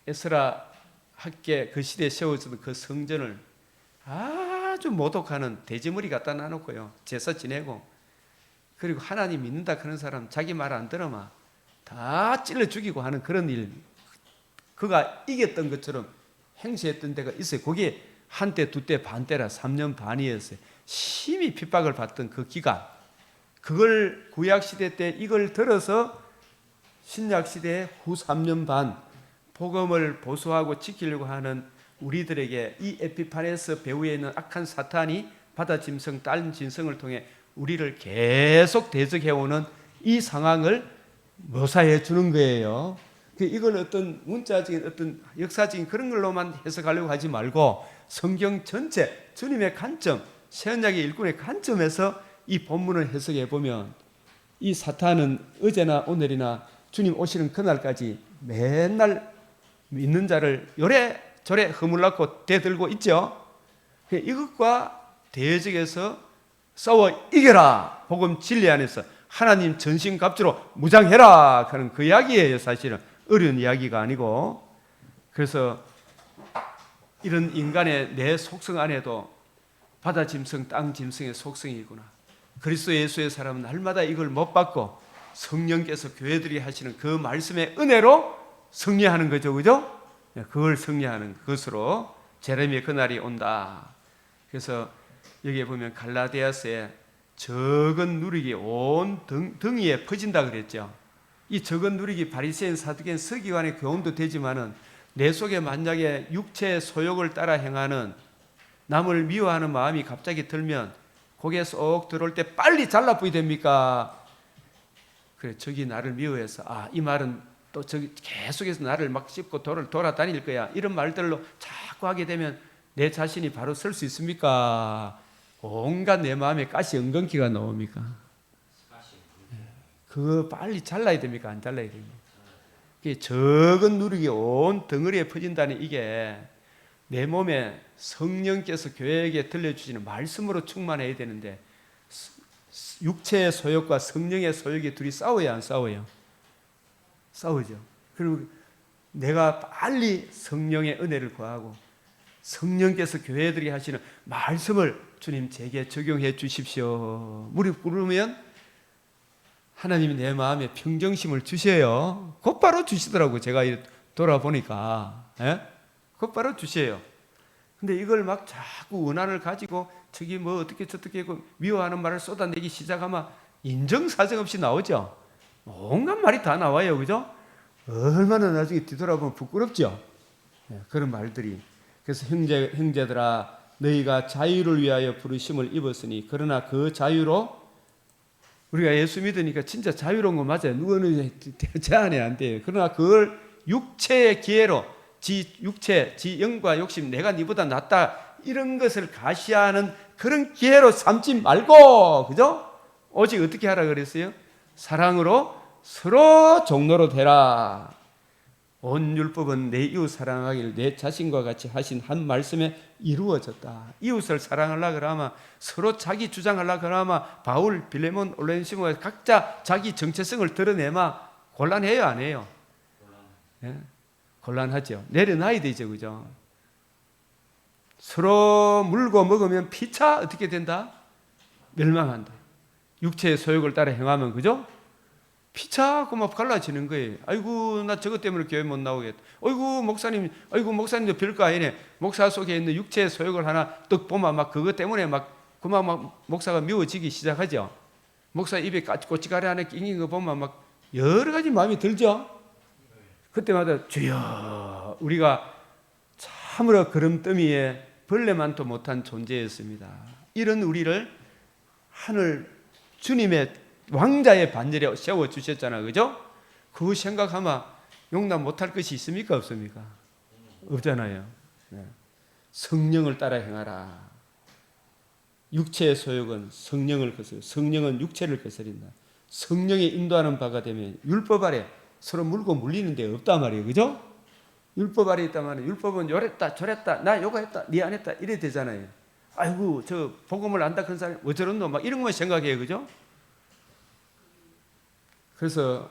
에스라 학계 그 시대에 세워졌던 그 성전을 아주 모독하는 돼지머리 갖다 놔놓고요, 제사 지내고, 그리고 하나님 믿는다 그런 사람 자기 말 안 들어마 다 찔러 죽이고 하는 그런 일, 그가 이겼던 것처럼 행세했던 데가 있어요. 거기에 한때 두때 반때라 3년 반이었어요. 심히 핍박을 받던 그 기간, 그걸 구약시대 때 이걸 들어서 신약시대 후 3년 반 복음을 보수하고 지키려고 하는 우리들에게 이 에피파네스 배후에 있는 악한 사탄이 바다 짐승, 딸 짐승을 통해 우리를 계속 대적해오는 이 상황을 묘사해 주는 거예요. 이걸 어떤 문자적인 어떤 역사적인 그런 걸로만 해석하려고 하지 말고 성경 전체 주님의 관점, 새언약의 일꾼의 관점에서 이 본문을 해석해 보면 이 사탄은 어제나 오늘이나 주님 오시는 그날까지 맨날 믿는 자를 요래저래 허물놓고 대들고 있죠. 이것과 대적해서 싸워 이겨라. 복음 진리 안에서 하나님 전신갑주로 무장해라 하는 그 이야기예요. 사실은 어려운 이야기가 아니고. 그래서 이런 인간의 내 속성 안에도 바다 짐승, 땅 짐승의 속성이 있구나. 그리스도 예수의 사람은 날마다 이걸 못 받고 성령께서 교회들이 하시는 그 말씀의 은혜로 승리하는 거죠. 그죠? 그걸 승리하는 것으로 제레미의 그날이 온다. 그래서 여기에 보면 갈라디아서에 적은 누룩이 온 등 위에 퍼진다 그랬죠. 이 적은 누룩이 바리새인, 사두개인, 서기관의 교훈도 되지만은 내 속에 만약에 육체의 소욕을 따라 행하는 남을 미워하는 마음이 갑자기 들면 고개 쏙 들어올 때 빨리 잘라뿌이 됩니까? 그래, 저기 나를 미워해서 이 말은 또 저기 계속해서 나를 막 씹고 돌아다닐 거야, 이런 말들로 자꾸 하게 되면 내 자신이 바로 설 수 있습니까? 온갖 내 마음에 가시 엉겅퀴가 나옵니까? 그거 빨리 잘라야 됩니까? 안 잘라야 됩니까? 적은 누룩이 온 덩어리에 퍼진다는 이게 내 몸에 성령께서 교회에게 들려주시는 말씀으로 충만해야 되는데 육체의 소욕과 성령의 소욕이 둘이 싸워야 안 싸워요? 싸우죠. 그리고 내가 빨리 성령의 은혜를 구하고 성령께서 교회들이 하시는 말씀을 주님 제게 적용해 주십시오. 무릎 꿇으면 하나님이 내 마음에 평정심을 주셔요. 곧바로 주시더라고요. 제가 돌아보니까 곧바로 주셔요. 근데 이걸 막 자꾸 원한을 가지고 저기 뭐 어떻게 저떻게 미워하는 말을 쏟아내기 시작하면 인정사정 없이 나오죠. 온갖 말이 다 나와요. 그죠? 얼마나 나중에 뒤돌아보면 부끄럽죠. 그런 말들이. 그래서 형제들아, 너희가 자유를 위하여 부르심을 입었으니 그러나 그 자유로 우리가 예수 믿으니까 진짜 자유로운 거 맞아요. 누구는 제한이 안 돼요. 그러나 그걸 육체의 기회로 지 육체, 지 영과 욕심, 내가 니보다 낫다 이런 것을 가시하는 그런 기회로 삼지 말고, 그죠? 오직 어떻게 하라 그랬어요? 사랑으로 서로 종로로 되라. 온 율법은 내 이웃 사랑하기를 내 자신과 같이 하신 한 말씀에 이루어졌다. 이웃을 사랑하려고 그러면 서로 자기 주장하려고 그러면 바울, 빌레몬, 올레시모가 각자 자기 정체성을 드러내면 곤란해요, 안 해요? 예? 곤란하죠. 내려놔야 되죠, 그죠? 서로 물고 먹으면 피차 어떻게 된다? 멸망한다. 육체의 소욕을 따라 행하면, 그죠? 피차고 막 갈라지는 거예요. 아이고, 나 저것 때문에 교회 못 나오겠다. 아이고, 목사님도 별거 아니네. 목사 속에 있는 육체의 소욕을 하나 떡 보면 막 그것 때문에 막 그만 막 목사가 미워지기 시작하죠. 목사 입에 꼬치가리 안에 낑긴 거 보면 막 여러 가지 마음이 들죠. 그때마다 주여, 우리가 참으로 그름더미에 벌레만도 못한 존재였습니다. 이런 우리를 하늘 주님의 왕자의 반열에 세워주셨잖아요. 그죠? 그거 생각하면 용납 못할 것이 있습니까? 없습니까? 없잖아요. 네. 성령을 따라 행하라. 육체의 소욕은 성령을 거스려, 성령은 육체를 거스린다. 성령이 인도하는 바가 되면 율법 아래 서로 물고 물리는 데 없단 말이에요. 그죠? 율법 아래 있단 말이에요. 율법은 요랬다 저랬다 나 요거 했다 니 안 했다 이래 되잖아요. 아이고, 저 복음을 안다 그런 사람이 뭐 저런 놈 막 이런 것만 생각해요. 그죠? 그래서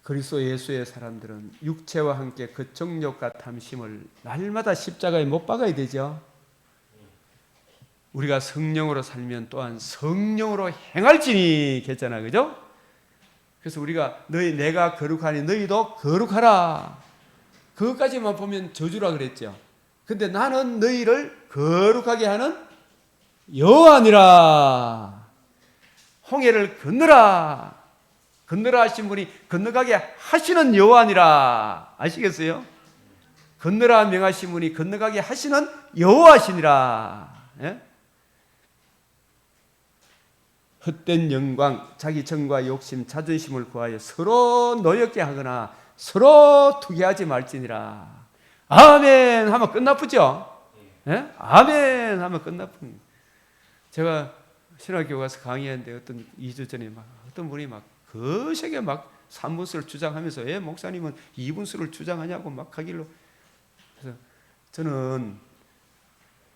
그리스도 예수의 사람들은 육체와 함께 그 정욕과 탐심을 날마다 십자가에 못 박아야 되죠. 우리가 성령으로 살면 또한 성령으로 행할지니 했잖아. 그죠? 그래서 우리가 내가 거룩하니 너희도 거룩하라. 그것까지만 보면 저주라 그랬죠. 근데 나는 너희를 거룩하게 하는 여호와니라. 홍해를 건너라. 건너라 하신 분이 건너가게 하시는 여호와니라. 아시겠어요? 건너라 명하신 분이 건너가게 하시는 여호와시니라. 예? 헛된 영광, 자기 정과 욕심, 자존심을 구하여 서로 노엽게 하거나 서로 투기하지 말지니라. 아멘 하면 끝나쁘죠? 예? 아멘 하면 끝나쁜. 제가 신학교 가서 강의했는데 어떤 2주 전에 막 어떤 분이 막 거세게 막 3분수를 주장하면서 왜 목사님은 2분수를 주장하냐고 막 하길로. 그래서 저는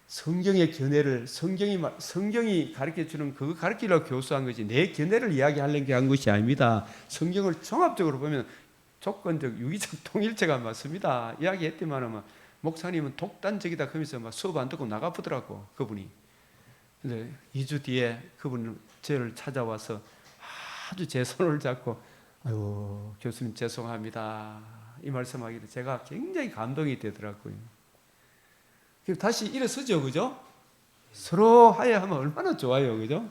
성경의 견해를 성경이 가르쳐주는 그거 가르치려고 교수한 거지 내 견해를 이야기하려고 한 것이 아닙니다. 성경을 종합적으로 보면 조건적 유기적 통일체가 맞습니다. 이야기했더만 목사님은 독단적이다 그러면서 막 수업 안 듣고 나가보더라고 그분이. 근데 2주 뒤에 그분은 저를 찾아와서 아주 제 손을 잡고 아유 교수님 죄송합니다 이 말씀하기를 제가 굉장히 감동이 되더라고요. 다시 일어서죠. 그죠? 서로 하야하면 얼마나 좋아요. 그죠?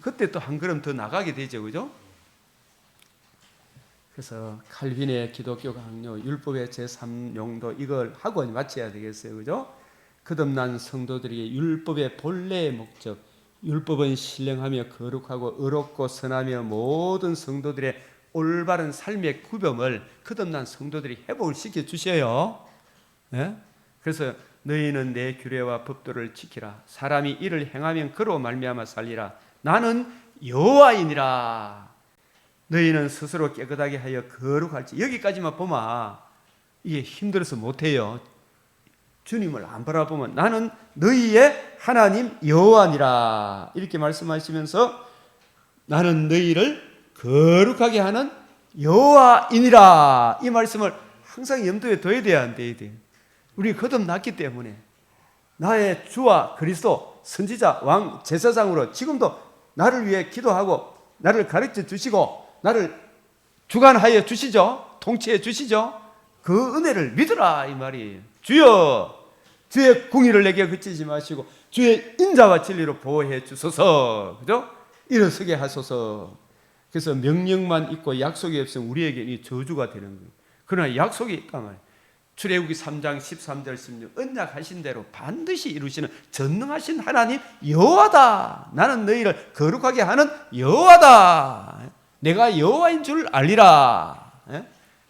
그때 또 한 걸음 더 나가게 되죠. 그죠? 그래서 칼빈의 기독교 강요 율법의 제3용도 이걸 하고 마쳐야 되겠어요. 그죠? 거듭난 성도들에게 율법의 본래의 목적, 율법은 신령하며 거룩하고 의롭고 선하며 모든 성도들의 올바른 삶의 구별을 거듭난 성도들이 회복을 시켜주셔요. 네? 그래서 너희는 내 규례와 법도를 지키라. 사람이 이를 행하면 그로 말미암아 살리라. 나는 여호와이니라. 너희는 스스로 깨끗하게 하여 거룩할지. 여기까지만 보면 이게 힘들어서 못해요. 주님을 안 바라보면 나는 너희의 하나님 여호와니라 이렇게 말씀하시면서 나는 너희를 거룩하게 하는 여호와이니라 이 말씀을 항상 염두에 둬야 돼야 안 돼야 돼. 우리 거듭났기 때문에 나의 주와 그리스도 선지자 왕 제사장으로 지금도 나를 위해 기도하고 나를 가르쳐 주시고 나를 주관하여 주시죠. 통치해 주시죠. 그 은혜를 믿으라 이 말이에요. 주여 주의 공의를 내게 그치지 마시고 주의 인자와 진리로 보호해 주소서. 그죠? 일어서게 하소서. 그래서 명령만 있고 약속이 없으면 우리에게 이 저주가 되는 거예요. 그러나 약속이 있단 말이에요. 출애굽기 3장 13절 16 언약하신 대로 반드시 이루시는 전능하신 하나님 여호와다. 나는 너희를 거룩하게 하는 여호와다. 내가 여호와인 줄 알리라.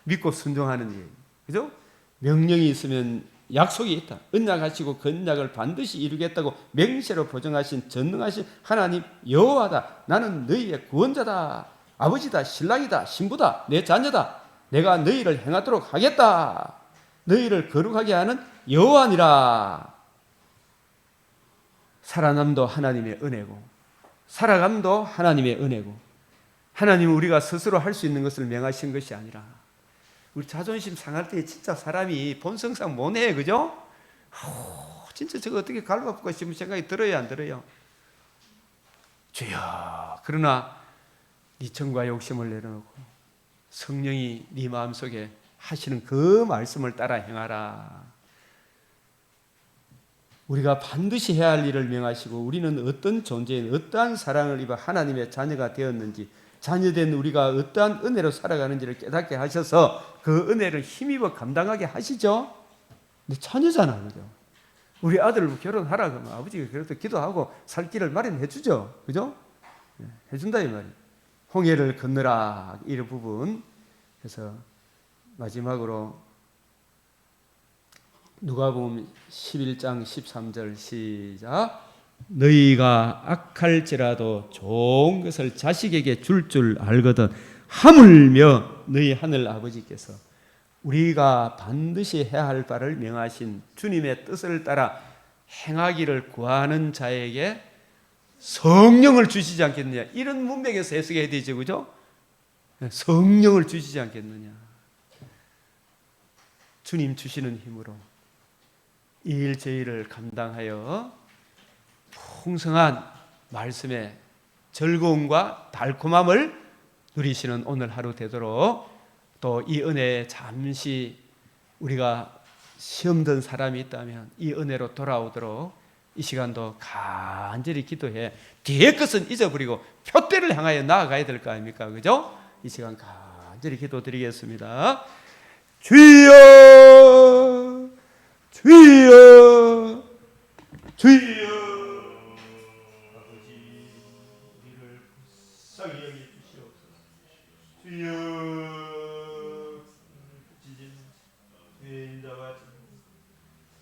믿고 순종하는 일. 그죠? 명령이 있으면 약속이 있다. 언약하시고 그 언약을 반드시 이루겠다고 맹세로 보증하신 전능하신 하나님 여호와다. 나는 너희의 구원자다. 아버지다. 신랑이다. 신부다. 내 자녀다. 내가 너희를 행하도록 하겠다. 너희를 거룩하게 하는 여호와니라. 살아남도 하나님의 은혜고 살아감도 하나님의 은혜고 하나님은 우리가 스스로 할 수 있는 것을 명하신 것이 아니라 우리 자존심 상할 때 진짜 사람이 본성상 못해. 그죠? 진짜 저거 어떻게 갈바꿀까 싶은 생각이 들어요 안 들어요? 주여. 그러나 네 정과 욕심을 내려놓고 성령이 네 마음속에 하시는 그 말씀을 따라 행하라. 우리가 반드시 해야 할 일을 명하시고 우리는 어떤 존재인 어떠한 사랑을 입어 하나님의 자녀가 되었는지 자녀된 우리가 어떠한 은혜로 살아가는지를 깨닫게 하셔서 그 은혜를 힘입어 감당하게 하시죠. 근데 자녀잖아. 그죠? 우리 아들 결혼하라 그러면 아버지가 그래도 기도하고 살 길을 마련해 주죠. 그죠? 해준다 이 말이에요. 홍해를 건너라 이런 부분. 그래서 마지막으로 누가복음 11장 13절 시작. 너희가 악할지라도 좋은 것을 자식에게 줄 알거든 하물며 너희 하늘 아버지께서 우리가 반드시 해야 할 바를 명하신 주님의 뜻을 따라 행하기를 구하는 자에게 성령을 주시지 않겠느냐. 이런 문맥에서 해석해야 되죠. 그죠? 성령을 주시지 않겠느냐. 주님 주시는 힘으로 이 일 저희를 감당하여 풍성한 말씀의 즐거움과 달콤함을 누리시는 오늘 하루 되도록 또 이 은혜에 잠시 우리가 시험 든 사람이 있다면 이 은혜로 돌아오도록 이 시간도 간절히 기도해 뒤에 것은 잊어버리고 표대를 향하여 나아가야 될 거 아닙니까? 그죠? 이 시간 간절히 기도드리겠습니다. 주여 주여 주여 아버지 우리를 불쌍히 여겨 주시옵소서. 주여 인자와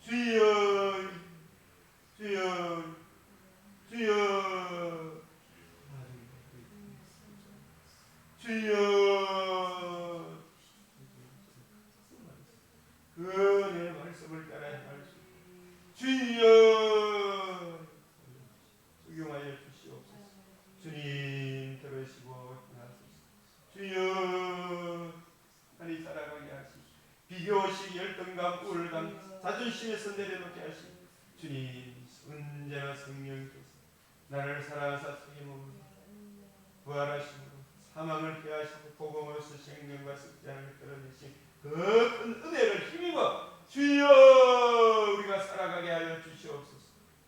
주여 주여 주여 주여 그 내 말씀을 따라 행할 수 주여 적용하여 주시옵소서. 주님 들으시고 행하소서. 주여 하니 살아가게 하시고 비교식 열등감 우울감 자존심에서 내려놓게 하시고 주님 언제나 성령께서 나를 사랑하사 책임으로 부활하심으로 사망을 피하시고 복음으로서 생명과 습장을 끌어내신 그 큰 은혜를 힘입어 주여 우리가 살아가게 하여 주시옵소서.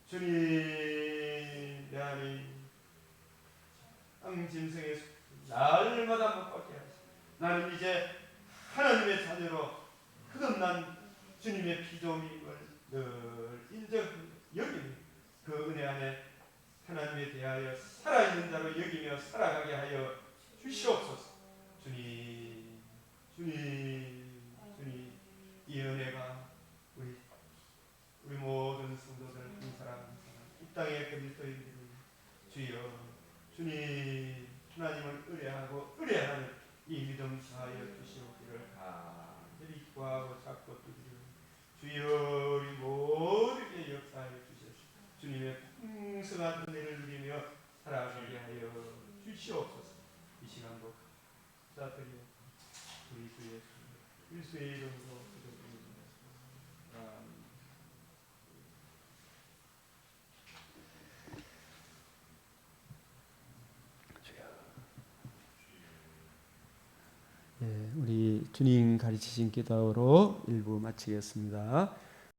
주님 내 하나님 땅짐승의 날마다 못 받게 하시고 나는 이제 하나님의 자녀로 거듭난 주님의 피조물임을 늘 인정하며 여기며 그 은혜 안에 하나님에 대하여 살아있는 자로 여기며 살아가게 하여 주시옵소서. 주님 주님 주님 이 은혜가 우리 모든 성도들 한 사람 한 사람 이 땅의 그리스도인들이 주여 주님 하나님을 의뢰하고 의뢰하는 이 믿음 사하여 주시옵기를 간절히 구하고 찾고 두드리고 주여 우리 모두에게 역사하여 주셔서 주님의 풍성한 은혜를 누리며 살아가게 하여 주시옵소서. 이 시간도 감사드리고 우리 주 예수 그리스도의 이름으로 기도드립니다. 아멘. 우리 주님 가르치신 기도로 일부 마치겠습니다.